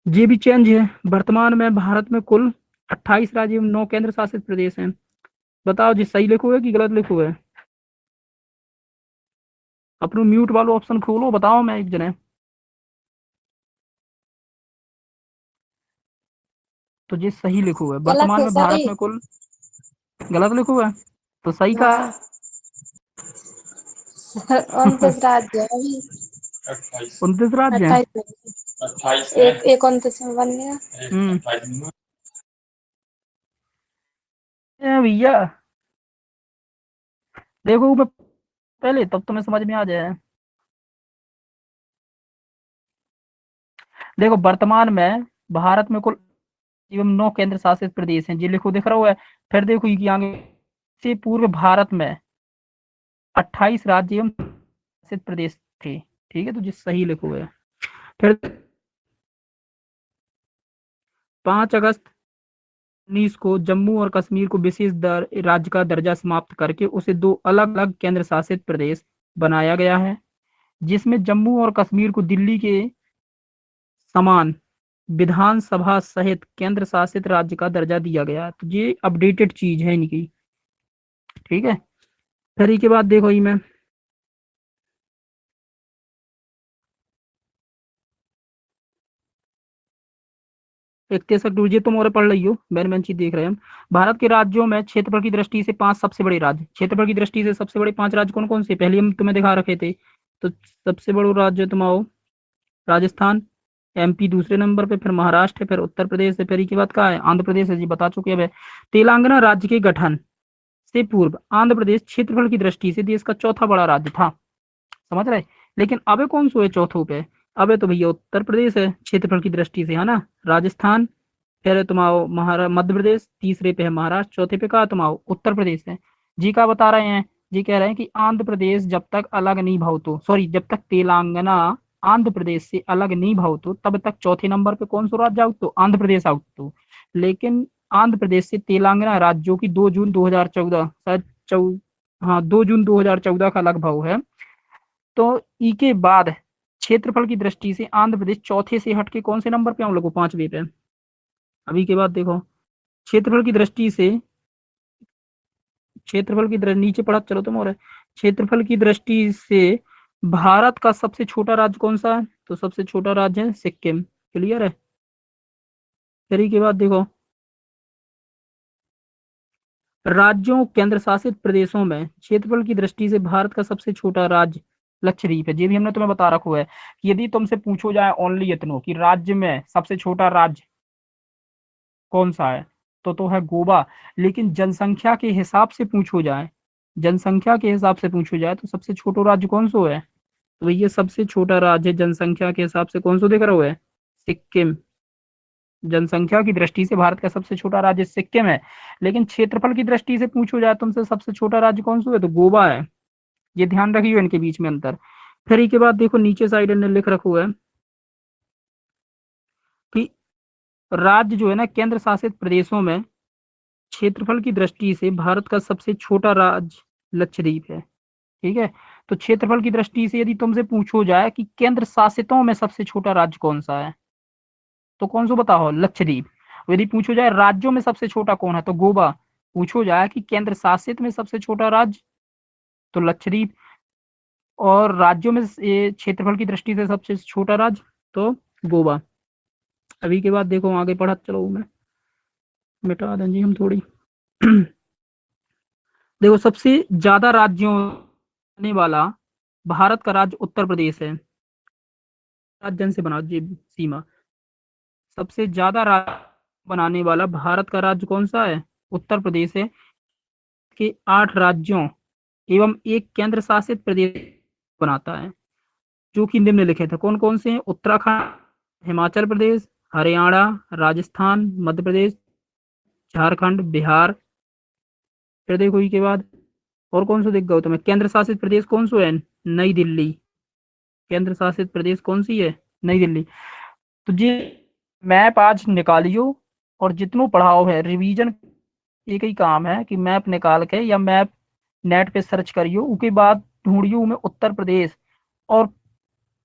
ये भी चेंज है। वर्तमान में भारत में कुल 28 राज्य एवं 9 केंद्र शासित प्रदेश हैं। बताओ जी सही लिखो है कि गलत लिखो है? अपनो म्यूट वाला ऑप्शन खोलो, बताओ मैं एक जने। तो ये सही लिखो है, गलत वर्तमान है में सर। भारत में कुल, गलत लिखो है तो सही का है। हाँ 29 राज्य है अभी। 29 राज्य है। 28 एक 29 में बन गया। भैया देखो मैं पहले तब तुम्हें समझ में आ जाए। देखो वर्तमान में भारत में कुल एवं 9 केंद्र शासित प्रदेश हैं, जी लिखो दिख रहा है। फिर देखो ये आगे से पूर्व भारत में 28 राज्य एवं शासित प्रदेश थे। ठीक है, तो जी सही लिखो है। फिर 5 अगस्त 19 को जम्मू और कश्मीर को विशेष राज्य का दर्जा समाप्त करके उसे 2 अलग अलग केंद्र शासित प्रदेश बनाया गया है, जिसमें जम्मू और कश्मीर को दिल्ली के समान विधानसभा सहित केंद्र शासित राज्य का दर्जा दिया गया। तो ये अपडेटेड चीज है इनकी। ठीक है, फिर इसके बाद देखो ये मैं 31 ये तुम और पढ़ रही हो, मैंने चीज देख रहे हैं हम। भारत के राज्यों में क्षेत्रफल की दृष्टि से 5 सबसे बड़े राज्य, क्षेत्रफल की दृष्टि से सबसे बड़े 5 राज्य कौन कौन से पहले हम तुम्हें दिखा रखे थे। तो सबसे बड़ा राज्य तुम आओ, राजस्थान, एमपी दूसरे नंबर पे, फिर महाराष्ट्र है, फिर उत्तर प्रदेश है, फिर इसके बाद कहा है आंध्र प्रदेश है, जी बता चुके अब है। तेलंगाना राज्य के गठन से पूर्व आंध्र प्रदेश क्षेत्रफल की दृष्टि से देश का चौथा बड़ा राज्य था। समझ रहे? लेकिन अब कौन सो है चौथों पे? अब तो भैया उत्तर प्रदेश है क्षेत्रफल की दृष्टि से, है ना। राजस्थान, फिर तुम आओ मध्य प्रदेश, तीसरे पे है महाराष्ट्र, चौथे पे कहा तुम आओ उत्तर प्रदेश है। जी का बता रहे हैं, जी कह रहे हैं कि आंध्र प्रदेश जब तक अलग नहीं भाव तो, सॉरी जब तक तेलंगाना आंध्र प्रदेश से अलग नहीं भाव तो तब तक चौथे नंबर पे कौन सा राज्य आउट तो आंध्र प्रदेश आउट तो। लेकिन आंध्र प्रदेश से तेलंगाना राज्यों की 2 जून 2014 शायद हाँ 2 जून 2014 का अलग भाव है। तो ई के बाद क्षेत्रफल की दृष्टि से आंध्र प्रदेश चौथे से हटके कौन से नंबर पे हम लोग 5वें पे। अभी के बाद देखो क्षेत्रफल की दृष्टि से, क्षेत्रफल की दृष्टि नीचे पढ़ा चलो तुम और क्षेत्रफल की दृष्टि से भारत का सबसे छोटा राज्य कौन सा है? तो सबसे छोटा राज्य है सिक्किम। क्लियर है? फिर के बाद देखो राज्यों केंद्र शासित प्रदेशों में क्षेत्रफल की दृष्टि से भारत का सबसे छोटा राज्य लक्षद्वीप है। ये भी हमने तुम्हें बता रखा है कि यदि तुमसे पूछो जाए ओनली इतनो कि राज्य में सबसे छोटा राज्य कौन सा है, तो है गोवा। लेकिन जनसंख्या के हिसाब से पूछो जाए, जनसंख्या के हिसाब से पूछो जाए तो सबसे छोटा राज्य कौन सा है? तो ये सबसे छोटा राज्य जनसंख्या के हिसाब से कौन सा दिख रहा है? सिक्किम। जनसंख्या की दृष्टि से भारत का सबसे छोटा राज्य सिक्किम है, लेकिन क्षेत्रफल की दृष्टि से पूछो जाए तुमसे सबसे छोटा राज्य कौन सा है, तो गोवा है। ये ध्यान रखियो इनके बीच में अंतर। फिर इसके बाद देखो नीचे साइड ने लिख रखा है कि राज्य जो है ना केंद्र शासित प्रदेशों में क्षेत्रफल की दृष्टि से भारत का सबसे छोटा राज्य लक्षद्वीप है। ठीक है, तो क्षेत्रफल की दृष्टि से यदि तुमसे पूछो जाए कि केंद्र शासितों में सबसे छोटा राज्य कौन सा है, तो कौन सा बताओ? लक्षद्वीप। यदि पूछो जाए राज्यों में सबसे छोटा कौन है, तो गोवा। पूछो जाए कि केंद्र शासित में सबसे छोटा राज्य, तो लक्षद्वीप। और राज्यों में ये क्षेत्रफल की दृष्टि से सबसे छोटा राज्य, तो गोवा। अभी के बाद देखो आगे पढ़ा चलो, मैं मिटा दें जी हम थोड़ी देखो सबसे ज्यादा राज्यों वाला भारत का राज्य उत्तर प्रदेश है। राज्य से बनाओ जी सीमा, सबसे ज्यादा राज्य बनाने वाला भारत का राज्य कौन सा है? उत्तर प्रदेश है। के 8 राज्यों एवं एक केंद्र शासित प्रदेश बनाता है, जो कि निम्नलिखित है। कौन कौन से हैं? उत्तराखंड, हिमाचल प्रदेश, हरियाणा, राजस्थान, मध्य प्रदेश, झारखंड, बिहार, फिर देखो इसके बाद और कौन सा दिख गया तुम्हें, केंद्र शासित प्रदेश कौन सा है, नई दिल्ली। केंद्र शासित प्रदेश कौन सी है, नई दिल्ली। तो जी मैप आज निकालियो और जितनों पढ़ाओ है रिवीजन, एक ही काम है कि मैप निकाल के या मैप नेट पे सर्च करियो, उसके बाद ढूंढियो में उत्तर प्रदेश और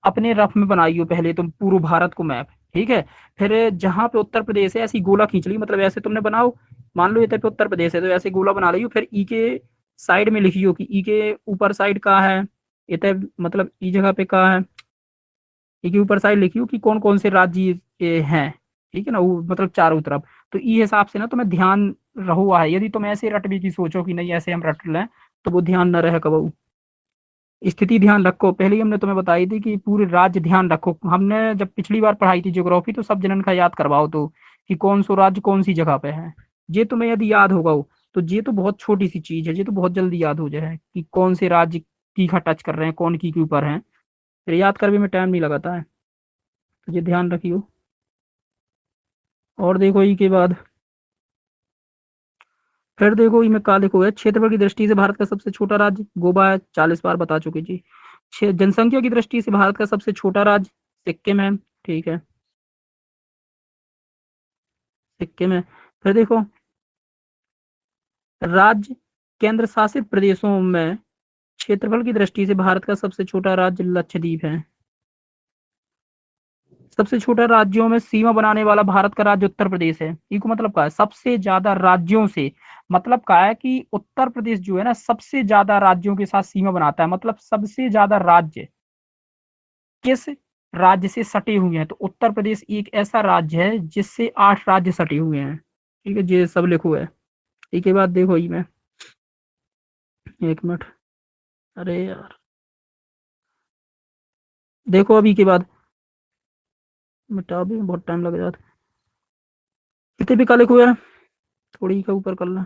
अपने रफ में बनाइयो पहले तुम पूरे भारत को मैप, ठीक है। फिर जहां पे उत्तर प्रदेश है ऐसी गोला खींच ली, मतलब ऐसे तुमने बनाओ, मान लो इधर पे उत्तर प्रदेश है तो ऐसे गोला बना लियो, फिर ई के साइड में लिखियो कि ई के ऊपर साइड कहाँ है, इधर मतलब ई जगह पे कहाँ है, ई के ऊपर साइड लिखियो कि कौन कौन से राज्य हैं, ठीक है ना, वो मतलब चारों तरफ। तो ई हिसाब से ना तुम्हें ध्यान रहुआ है, यदि तुम ऐसे रट भी की सोचो कि नहीं ऐसे हम रट लें तो वो ध्यान न रहे कबू। स्थिति ध्यान रखो, पहले ही हमने तुम्हें बताई थी कि पूरे राज्य ध्यान रखो, हमने जब पिछली बार पढ़ाई थी ज्योग्राफी तो सब जनन का याद करवाओ तो कि कौन सो राज्य कौन सी जगह पे है। ये तुम्हें यदि याद होगा हो, तो ये तो बहुत छोटी सी चीज है, ये तो बहुत जल्दी याद हो जाए कि कौन से राज्य की का टच कर रहे हैं, कौन की के ऊपर है, फिर याद करने में टाइम नहीं लगाता है, तो ये ध्यान रखियो। और देखो ई के बाद फिर देखो इसमें का देखो है, क्षेत्रफल की दृष्टि से भारत का सबसे छोटा राज्य गोवा है, 40 बार बता चुके जी। जनसंख्या की दृष्टि से भारत का सबसे छोटा राज्य सिक्किम है, ठीक है, सिक्किम है। फिर देखो राज्य केंद्र शासित प्रदेशों में क्षेत्रफल की दृष्टि से भारत का सबसे छोटा राज्य लक्षद्वीप है। सबसे छोटा राज्यों में सीमा बनाने वाला भारत का राज्य उत्तर प्रदेश है, इको मतलब क्या है, सबसे ज्यादा राज्यों से मतलब क्या है कि उत्तर प्रदेश जो है ना सबसे ज्यादा राज्यों के साथ सीमा बनाता है, मतलब सबसे ज्यादा राज्य किस राज्य से सटे हुए हैं, तो उत्तर प्रदेश एक ऐसा राज्य है जिससे 8 राज्य सटे हुए हैं, ठीक है, ये सब लिखो है। इसके बाद देखो ये मैं, एक मिनट, अरे यार देखो अभी के बाद मिटा भी बहुत टाइम लग जाता, कितने भी का लिखो यार, थोड़ी का ऊपर कर ला।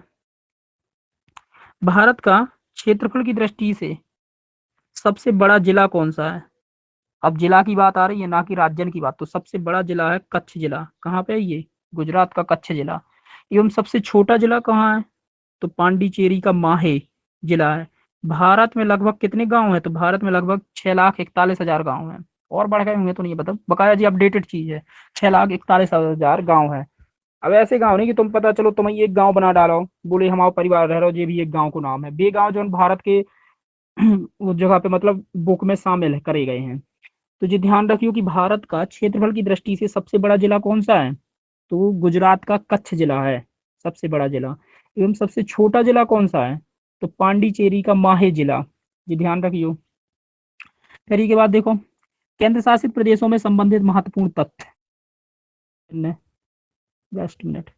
भारत का क्षेत्रफल की दृष्टि से सबसे बड़ा जिला कौन सा है, अब जिला की बात आ रही है ना कि राज्य की बात, तो सबसे बड़ा जिला है कच्छ जिला, कहाँ पे है ये, गुजरात का कच्छ जिला। एवं सबसे छोटा जिला कहाँ है, तो पांडिचेरी का माहे जिला है। भारत में लगभग कितने गांव है, तो भारत में लगभग 6,41,000 गांव हैं, और बढ़ गए होंगे तो नहीं पता, बकाया जी अपडेटेड चीज है, 6,41,000 गांव है। अब ऐसे गांव नहीं कि तुम पता चलो तुम एक गांव बना डालो, बोले हमारा परिवार रह रहा हो, ये भी एक गांव को नाम है, बे गांव जो भारत के उस जगह पे मतलब बुक में शामिल करे गए हैं। तो ये ध्यान रखियो कि भारत का क्षेत्रफल की दृष्टि से सबसे बड़ा जिला कौन सा है, तो वो गुजरात का कच्छ जिला है, सबसे बड़ा जिला। एवं सबसे छोटा जिला कौन सा है, तो पांडिचेरी का माहे जिला, ये ध्यान रखियो। फिर इसके बाद देखो केंद्र शासित प्रदेशों में संबंधित महत्वपूर्ण तथ्य, जस्ट मिनट,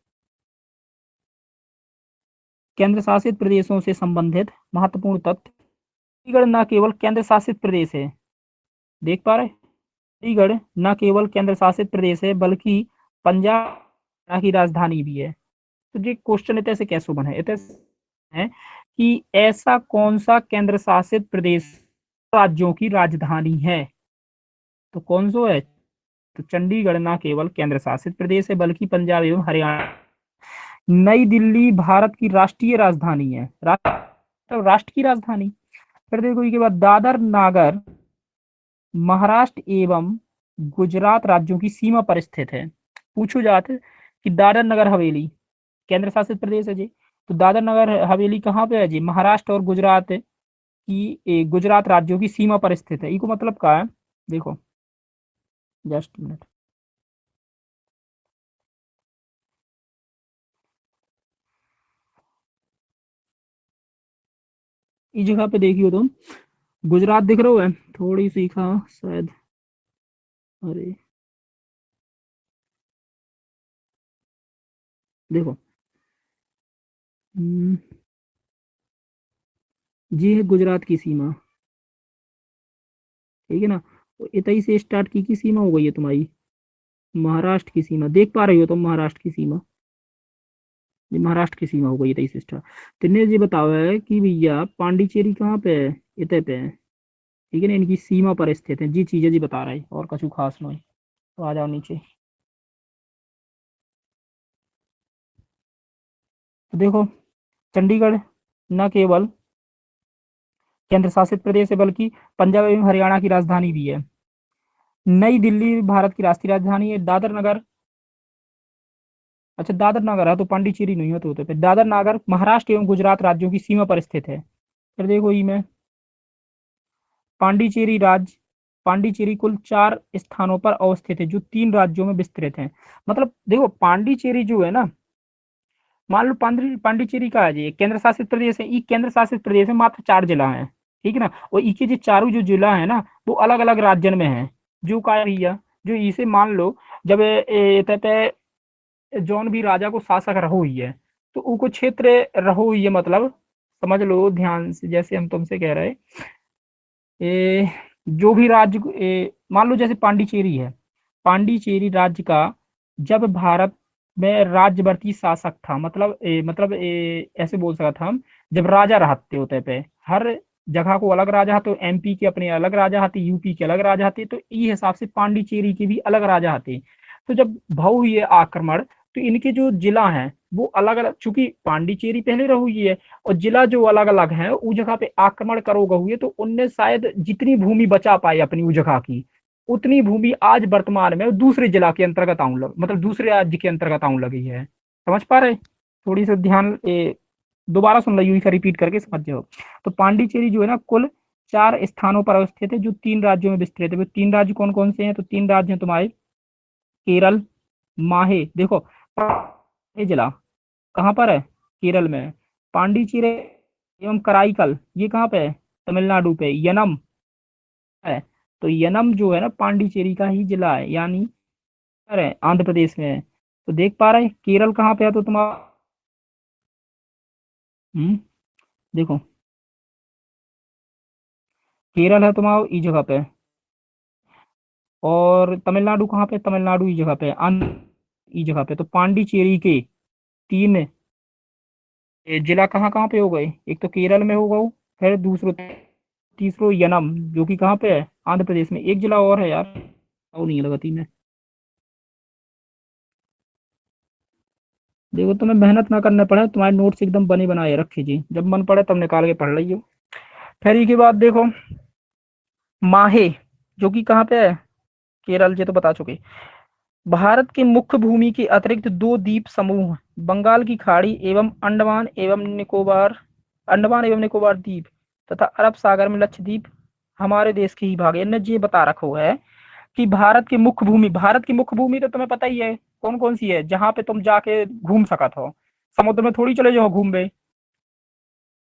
केंद्र शासित प्रदेशों से संबंधित महत्वपूर्ण तथ्य, चंडीगढ़ न केवल केंद्र शासित प्रदेश है, देख पा रहे, चंडीगढ़ न केवल केंद्र शासित प्रदेश है बल्कि पंजाब की राजधानी भी है। तो ये क्वेश्चन इतने से कैसे बने, इतने है कि ऐसा कौन सा केंद्र शासित प्रदेश राज्यों की राजधानी है, तो कौन सा है, तो चंडीगढ़ न केवल केंद्र शासित प्रदेश है बल्कि पंजाब एवं हरियाणा। नई दिल्ली भारत की राष्ट्रीय राजधानी है, तो राष्ट्र की राजधानी। फिर देखो इसके बाद दादर नागर महाराष्ट्र एवं गुजरात राज्यों की सीमा पर स्थित है। पूछो जाते कि दादर नगर हवेली केंद्र शासित प्रदेश है जी, तो दादर नगर हवेली कहाँ पे है जी, महाराष्ट्र और गुजरात की गुजरात राज्यों की सीमा पर स्थित है, इको मतलब क्या है, देखो जस्ट मिनट, इस जगह पे देखियो तुम, गुजरात दिख रहा है, थोड़ी सी खा शायद, अरे देखो ये है गुजरात की सीमा, ठीक है ना, तो इतनी से स्टार्ट की सीमा हो गई है तुम्हारी महाराष्ट्र की सीमा, देख पा रही हो तुम महाराष्ट्र की सीमा, ये महाराष्ट्र की सीमा हो गई इतनी से स्टार्ट। तो इन्हें ये बताओ है कि भैया पांडिचेरी कहाँ पे है, इतने पे है, ठीक है ना, इनकी सीमा पर स्थित है, जी चीजें जी बता रहा है और कछु खास नहीं। तो आ जाओ नीचे, तो देखो चंडीगढ़ न केवल केंद्र शासित प्रदेश है बल्कि पंजाब एवं हरियाणा की राजधानी भी है। नई दिल्ली भारत की राष्ट्रीय राजधानी है। दादर नगर, अच्छा दादर नगर है तो पांडिचेरी नहीं हो तो फिर दादर नगर महाराष्ट्र एवं गुजरात राज्यों की सीमा पर स्थित है। फिर देखो ई में पांडिचेरी राज्य, पांडिचेरी कुल 4 स्थानों पर अवस्थित है जो 3 राज्यों में विस्तृत है। मतलब देखो पांडिचेरी जो है ना, मान लो पांडिचेरी का है ये केंद्र शासित प्रदेश है, ई केंद्र शासित प्रदेश में मात्र 4 जिला है, ठीक है ना। और ई के जो चारों जो जिला है ना वो अलग अलग राज्य में है। जो का है भैया, जो इसे मान लो जब तय जौन भी राजा को शासक रहो ही है तो उनको क्षेत्र रहो ही है, मतलब समझ लो ध्यान से, जैसे हम तुमसे कह रहे जो भी राज्य मान लो जैसे पांडिचेरी है, पांडिचेरी राज्य का जब भारत में राज्यवर्ती शासक था, मतलब ऐसे बोल सकता था हम, जब राजा रहते होते पे हर जगह को अलग राजा, तो एमपी के अपने अलग राजा आते, यूपी के अलग राजा आते, तो इस हिसाब से पांडिचेरी के भी अलग राजा आते। तो जब भाव ये आक्रमण, तो इनके जो जिला हैं वो अलग अलग, चूंकि पांडिचेरी पहले रही है और जिला जो अलग अलग है उस जगह पे आक्रमण करोगे हुए, तो उनने शायद जितनी भूमि बचा पाई अपनी उस जगह की, उतनी भूमि आज वर्तमान में दूसरे जिला के अंतर्गत आऊं लग, मतलब दूसरे राज्य के अंतर्गत आऊं लगी है। समझ पा रहे? थोड़ी सा ध्यान दोबारा सुन लो, यूं ही रिपीट करके समझ जाओ। तो पांडिचेरी जो है ना कुल 4 स्थानों पर अवस्थित है जो 3 राज्यों में विस्तृत है। वो 3 राज्य कौन कौन से हैं? तो 3 राज्य हैं तुम्हारे केरल, माहे, देखो ये जिला कहाँ पर है? केरल में। पांडिचेरी एवं कराईकल ये कहाँ पे है? तमिलनाडु पे। यनम है, तो यनम जो है ना पांडिचेरी का ही जिला है, यानी है आंध्र प्रदेश में है। तो देख पा रहे हैं केरल कहाँ पे है तो तुम्हारा, देखो केरल है तुम्हारा इस जगह पे, और तमिलनाडु कहाँ पे? तमिलनाडु इस जगह पे, आंध्र इस जगह पे। तो पांडिचेरी के 3 जिला कहाँ कहाँ पे हो गए? एक तो केरल में होगा, फिर दूसरो तीसरो यनम जो कि कहाँ पे है? आंध्र प्रदेश में। एक जिला और है यार, वो नहीं लगा 3 में। देखो तुम्हें मेहनत ना करना पड़े, तुम्हारे नोट्स एकदम बने बनाए रखे जी, जब मन पड़े तब निकाल के पढ़ लियो। फिर के बाद देखो माहे जो कि कहाँ पे है? केरल, ये तो बता चुके। भारत के मुख्य भूमि के अतिरिक्त 2 द्वीप समूह बंगाल की खाड़ी एवं अंडमान एवं निकोबार द्वीप तथा अरब सागर में लक्षद्वीप हमारे देश के ही भाग है। इन्हें ये बता रखो है कि भारत की मुख्य भूमि तो तुम्हें पता ही है कौन कौन सी है, जहां पे तुम जाके घूम सकत हो। समुद्र में थोड़ी चले जाओ घूम,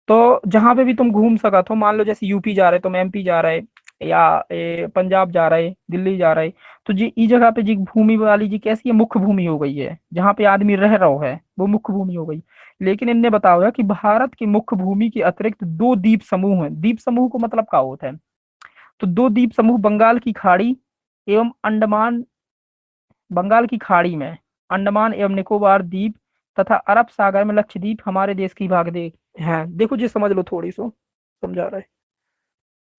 तो जहां पे भी तुम घूम सकत हो, मान लो जैसे यूपी जा रहे तुम, एमपी जा रहे, या पंजाब जा रहे, दिल्ली जा रहे, तो जी ई जगह पे जी भूमि वाली जी कैसी है? मुख्य भूमि हो गई है, जहां पे आदमी रह रहा है वो मुख्य भूमि हो गई। लेकिन इनने बताओ है कि भारत की मुख्य भूमि के अतिरिक्त 2 द्वीप समूह हैं। द्वीप समूह को मतलब क्या होता है? तो 2 द्वीप समूह बंगाल की खाड़ी एवं अंडमान, बंगाल की खाड़ी में अंडमान एवं निकोबार द्वीप तथा अरब सागर में लक्षद्वीप हमारे देश की भाग दे है। देखो जी समझ लो, थोड़ी सो समझा रहा है,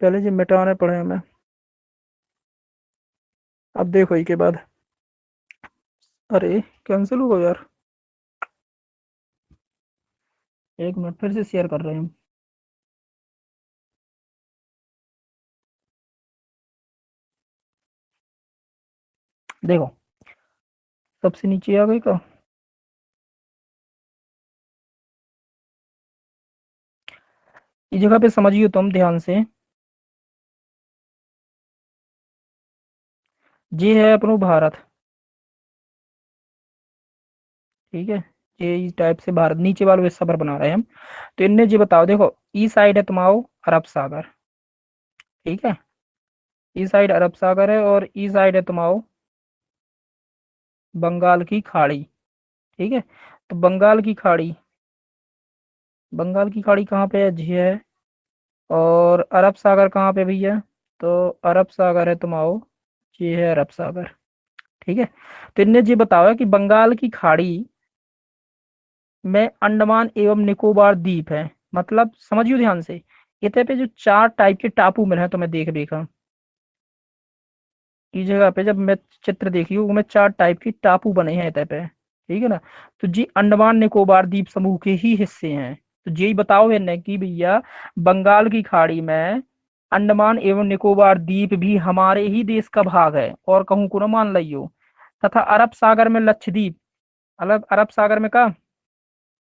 पहले जी मिटाने पड़े हमें। अब देखो इसके बाद, अरे कैंसिल हो गया यार, एक मिनट फिर से शेयर कर रहे हैं हम। देखो सबसे नीचे आ गई का, इस जगह पे समझिए तुम ध्यान से, ये है अपनो भारत, ठीक है। ये इस टाइप से भारत नीचे वाले हिस्सा पर बना रहे हैं हम। तो इनने जी बताओ, देखो ई साइड है तुम्हारा अरब सागर, ठीक है, ई साइड अरब सागर है, और ई साइड है तुम्हारा बंगाल की खाड़ी, ठीक है। तो बंगाल की खाड़ी कहाँ पे है? जी है। और अरब सागर कहाँ पे भैया? तो अरब सागर है तुम्हारा, ये है अरब सागर, ठीक है। तो इनने जी बताओ है कि बंगाल की खाड़ी में अंडमान एवं निकोबार द्वीप है, मतलब समझियो ध्यान से, इतने पे जो 4 टाइप के टापू मिले हैं तुम्हें देख देखा, इस जगह पे जब मैं चित्र देखी हूँ मैं 4 टाइप की टापू बने हैं इतने पे, ठीक है ना। तो जी अंडमान निकोबार द्वीप समूह के ही हिस्से हैं। तो यही बताओ है न कि भैया बंगाल की खाड़ी में अंडमान एवं निकोबार द्वीप भी हमारे ही देश का भाग है, और कहूँ को न मान लियो। तथा अरब सागर में लक्षद्वीप, अरब सागर में का,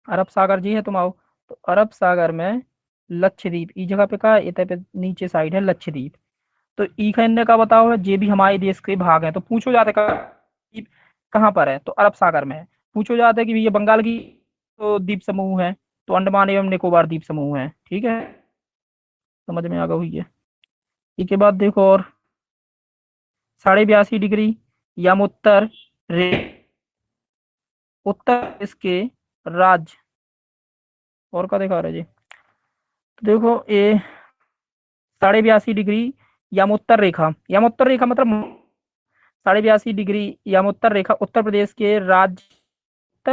अरब सागर जी है तुम आओ, तो अरब सागर में लक्षद्वीप ई जगह पे का है, इतने पे नीचे साइड है लक्षद्वीप। तो ई खन्ने का बताओ है, ये भी हमारे देश के भाग है। तो पूछो जाता है द्वीप कहाँ पर है, तो अरब सागर में है। पूछो जाता है कि ये बंगाल की तो द्वीप समूह है, तो अंडमान एवं निकोबार द्वीप समूह है। ठीक है, समझ में आ गई हुई है। इसके बाद देखो, और 82.5 डिग्री यमोत्तर रे उत्तर प्रदेश के राज्य, और का दिखा रहे जी, तो देखो ये 82.5 डिग्री यमोत्तर रेखा मतलब 82.5 डिग्री यमोत्तर रेखा उत्तर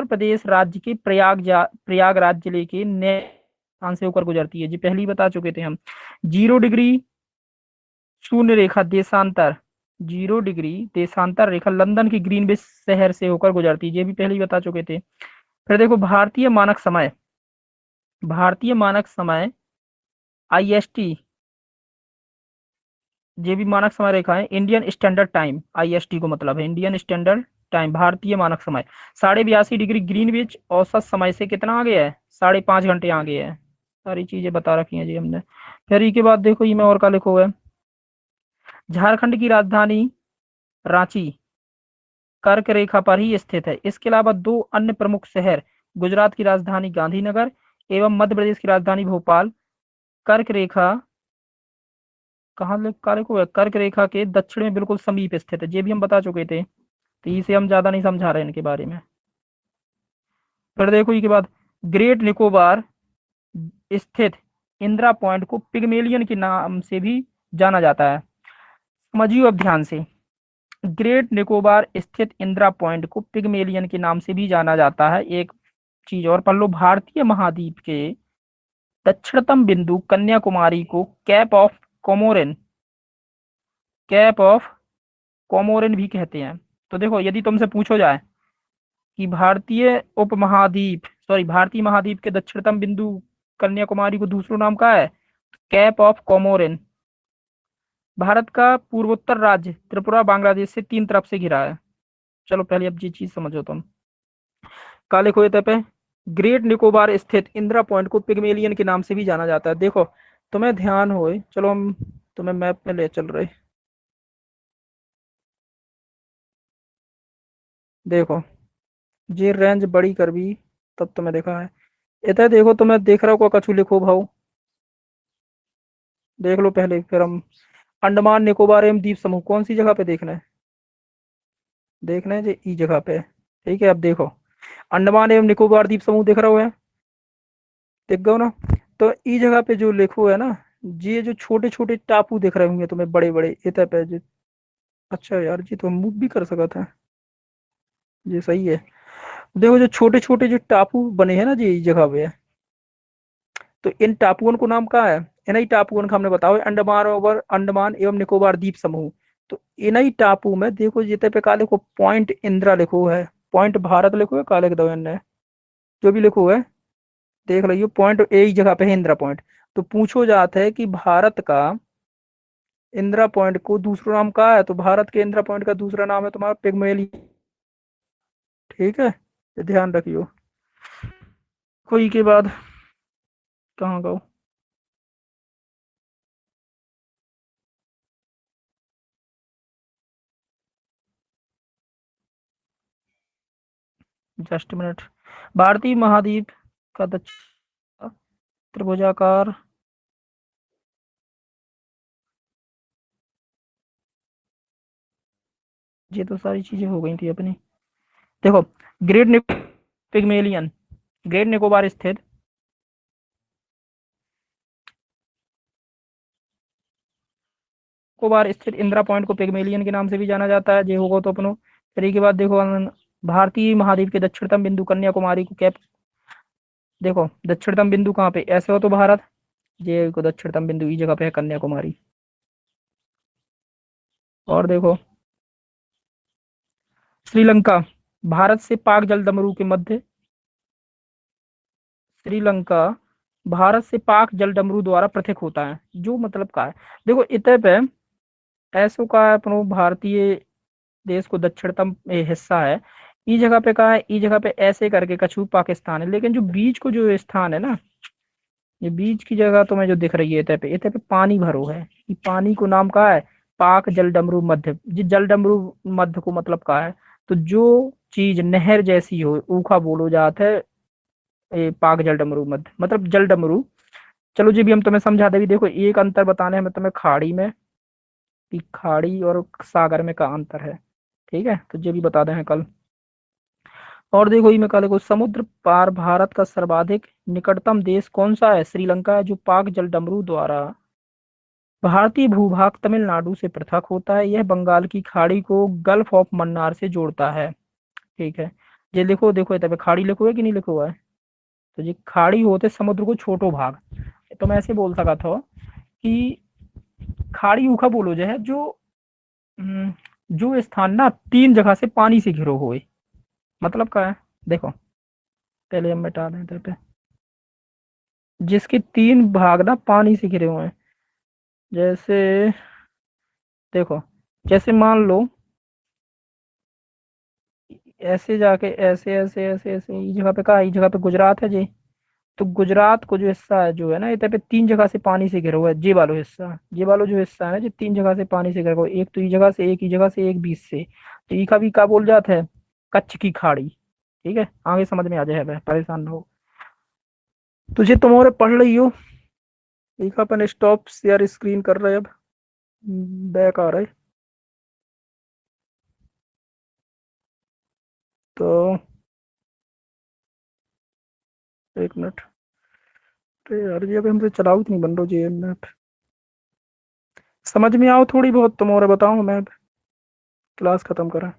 प्रदेश राज्य के प्रयागराज जिले के नए स्थान से होकर गुजरती है। जी पहले ही बता चुके थे हम। 0 डिग्री शून्य रेखा देशांतर, 0 डिग्री देशांतर रेखा लंदन की ग्रीनविच शहर से होकर गुजरती है, ये भी पहले ही बता चुके थे। फिर देखो भारतीय मानक समय IST, ये भी मानक समय रेखा है। इंडियन स्टैंडर्ड टाइम, IST को मतलब है इंडियन स्टैंडर्ड टाइम, भारतीय मानक समय 82.5 डिग्री ग्रीनविच औसत समय से कितना आगे है, 5.5 घंटे आगे है। सारी चीजें बता रखी हैं जी हमने। फिर इसके बाद देखो ये में और का लिखो है, झारखंड की राजधानी रांची कर्क रेखा पर ही स्थित है। इसके अलावा दो अन्य प्रमुख शहर, गुजरात की राजधानी गांधीनगर एवं मध्य प्रदेश की राजधानी भोपाल, कर्क रेखा कहाँ कार्य को है, कर्क रेखा के दक्षिण में बिल्कुल समीप स्थित है। ये भी हम बता चुके थे, तो इसे हम ज्यादा नहीं समझा रहे हैं इनके बारे में। फिर देखो इसके बाद ग्रेट निकोबार स्थित इंदिरा पॉइंट को पिगमेलियन के नाम से भी जाना जाता है। समझियो अब ध्यान से, ग्रेट निकोबार स्थित इंदिरा पॉइंट को पिगमेलियन के नाम से भी जाना जाता है। एक चीज और पढ़ लो, भारतीय महाद्वीप के दक्षिणतम बिंदु कन्याकुमारी को कैप ऑफ कोमोरिन भी कहते हैं। तो देखो यदि तुमसे पूछो जाए कि भारतीय महाद्वीप के दक्षिणतम बिंदु कन्याकुमारी को दूसरा नाम क्या है, कैप ऑफ कोमोरिन। भारत का पूर्वोत्तर राज्य त्रिपुरा बांग्लादेश से 3 तरफ से घिरा है। चलो पहले अब ये चीज समझो तुम। काले खोए पे ग्रेट निकोबार स्थित इंदिरा पॉइंट को पिगमेलियन के नाम से भी जाना जाता है। देखो तुम्हें ध्यान हो, चलो हम तुम्हें मैप में ले चल रहे। देखो ये रेंज बड़ी कर भी तब तुम्हें देखा है, इतना देखो तुम्हें देख रहा हो कछु लिखो भाव, देख लो पहले, फिर हम अंडमान निकोबार एवं द्वीप समूह कौन सी जगह पे देखना है जी, ई जगह पे। ठीक है, अब देखो अंडमान एवं निकोबार द्वीप समूह दिख रहा हो है, दिख गयो ना। तो ई जगह पे जो लिखो है ना, ये जो छोटे छोटे टापू दिख रहे होंगे तुम्हें बड़े बड़े इतने पे अच्छा यार जी तो मूव भी कर सका था, ये सही है। देखो जो छोटे छोटे जो टापू बने हैं ना जी, इस जगह पे, तो इन टापुओं को नाम क्या है, इन्हीं टापुओं का हमने बताओ अंडमान एवं निकोबार द्वीप समूह। तो इन्हीं टापू में देखो जितने पे का लिखो पॉइंट इंदिरा लिखो है, पॉइंट भारत लिखो है, काले के दवन ने जो भी लिखो है, देख लो पॉइंट एक जगह पे है इंदिरा पॉइंट। तो पूछो जाता है कि भारत का इंदिरा पॉइंट को दूसरा नाम क्या है, तो भारत के इंदिरा पॉइंट का दूसरा नाम है तुम्हारा पिगमेली। ठीक है, ये ध्यान रखियो। कोई के बाद कहाँ गो, जस्ट मिनट। भारतीय महाद्वीप का दक्षिण त्रिभुजाकार, ये तो सारी चीजें हो गई थी अपनी। देखो पिगमेलियन ग्रेट निकोबार स्थित इंदिरा पॉइंट को पिगमेलियन के नाम से भी जाना जाता है, ये होगा तो अपनो। फिर के बाद देखो भारतीय महाद्वीप के दक्षिणतम बिंदु कन्याकुमारी को कैप, देखो दक्षिणतम बिंदु कहाँ पे, ऐसे हो तो भारत, ये को दक्षिणतम बिंदु इस जगह पे है कन्याकुमारी। और देखो श्रीलंका, भारत से पाक जलदमरू के मध्य, श्रीलंका भारत से पाक जलडमरू द्वारा पृथक होता है, जो मतलब का है। देखो इतने पे ऐसो का अपनो भारतीय देश को दक्षिणतम हिस्सा है। ई जगह पे कहा है, ई जगह पे ऐसे करके कछु पाकिस्तान है, लेकिन जो बीच को जो स्थान है ना, ये बीच की जगह तुम्हें जो दिख रही है इतने पे पानी भरो है। ये पानी को नाम का है पाक जलडमरू मध्य। जी जलडमरू मध्य को मतलब का है, तो जो चीज नहर जैसी हो ऊखा बोलो जात है ये पाक जलडमरू मध्य मतलब जलडमरू। चलो जी भी हम तुम्हें समझा दे भी। देखो एक अंतर बताने में तुम्हें खाड़ी में कि खाड़ी और सागर में का अंतर है। ठीक है, तो ये भी बता दें हैं कल। और देखो ये में कल को समुद्र पार भारत का सर्वाधिक निकटतम देश कौन सा है? श्रीलंका है, जो पाक जलडमरू द्वारा भारतीय भूभाग तमिलनाडु से पृथक होता है। यह बंगाल की खाड़ी को गल्फ ऑफ मन्नार से जोड़ता है। ठीक है, ये लिखो, देखो इतने पे खाड़ी लिखो है कि नहीं लिखो हुआ है? तो ये खाड़ी होते समुद्र को छोटो भाग। तो मैं ऐसे बोल सका था कि खाड़ी उखा बोलो जो है जो जो स्थान ना तीन जगह से पानी से घिरो हुए मतलब का है। देखो पहले हम मिटा दें इधर पे, जिसके तीन भाग ना पानी से घिरे हुए हैं। जैसे देखो, जैसे मान लो ऐसे जाके ऐसे ऐसे ऐसे ऐसे इस जगह पे कहा, इस जगह पे गुजरात है जी। तो गुजरात को जो हिस्सा है जो है ना इधर पे तीन जगह से पानी से घिरा हुआ है। जे वालो हिस्सा, जे वालो जो हिस्सा है ना जो तीन जगह से पानी से घिरा हुआ है, एक तो ई जगह से, एक ई जगह से, एक बीच से। तो ई का भी क्या बोल जाता है? कच्छ की खाड़ी। ठीक है, आगे समझ में आ जाए, परेशान ना हो। तुझे तुम और पढ़ रही हो। एक अपन स्टॉप शेयर स्क्रीन कर रहे हैं अब। बैक आ रहा है तो एक मिनट। अरे यार जी अभी हमसे चलाऊ नहीं बन रहा जी मैप। समझ में आओ थोड़ी बहुत तुम और बताओ, मैं क्लास खत्म करा।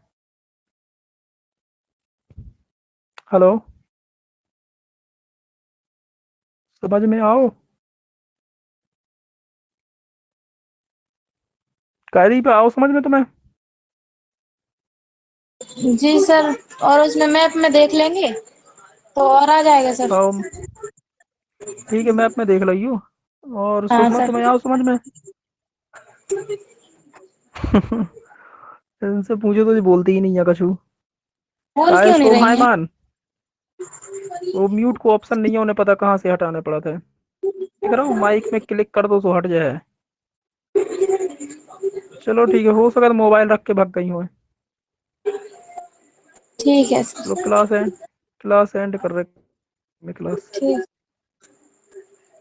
हेलो, समझ में आओ? कहीं पे आओ समझ में तुम्हें? जी सर, और उसमें मैप में देख लेंगे तो और आ जाएगा सर। आओ, ठीक है मैप में देख रही हूँ। और हाँ सुषमा सर। तुम्हें आओ समझ में? इनसे पूछो तो ये बोलती ही नहीं है कछु। बोल काय क्यों नहीं सो रही हाय हैं? मान, वो म्यूट को ऑप्शन नहीं है, उन्हें पता कहाँ से हटाने पड़ा था। देख रहा हूँ माइक में क्लिक कर दो तो हट जाए। चलो ठीक है, हो सका तो मोबाइल रख के भाग गई हो। ठीक है चलो सर। क्लास एंड कर रहे मैं क्लास। ठीक।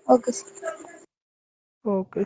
Okay sir. ओके।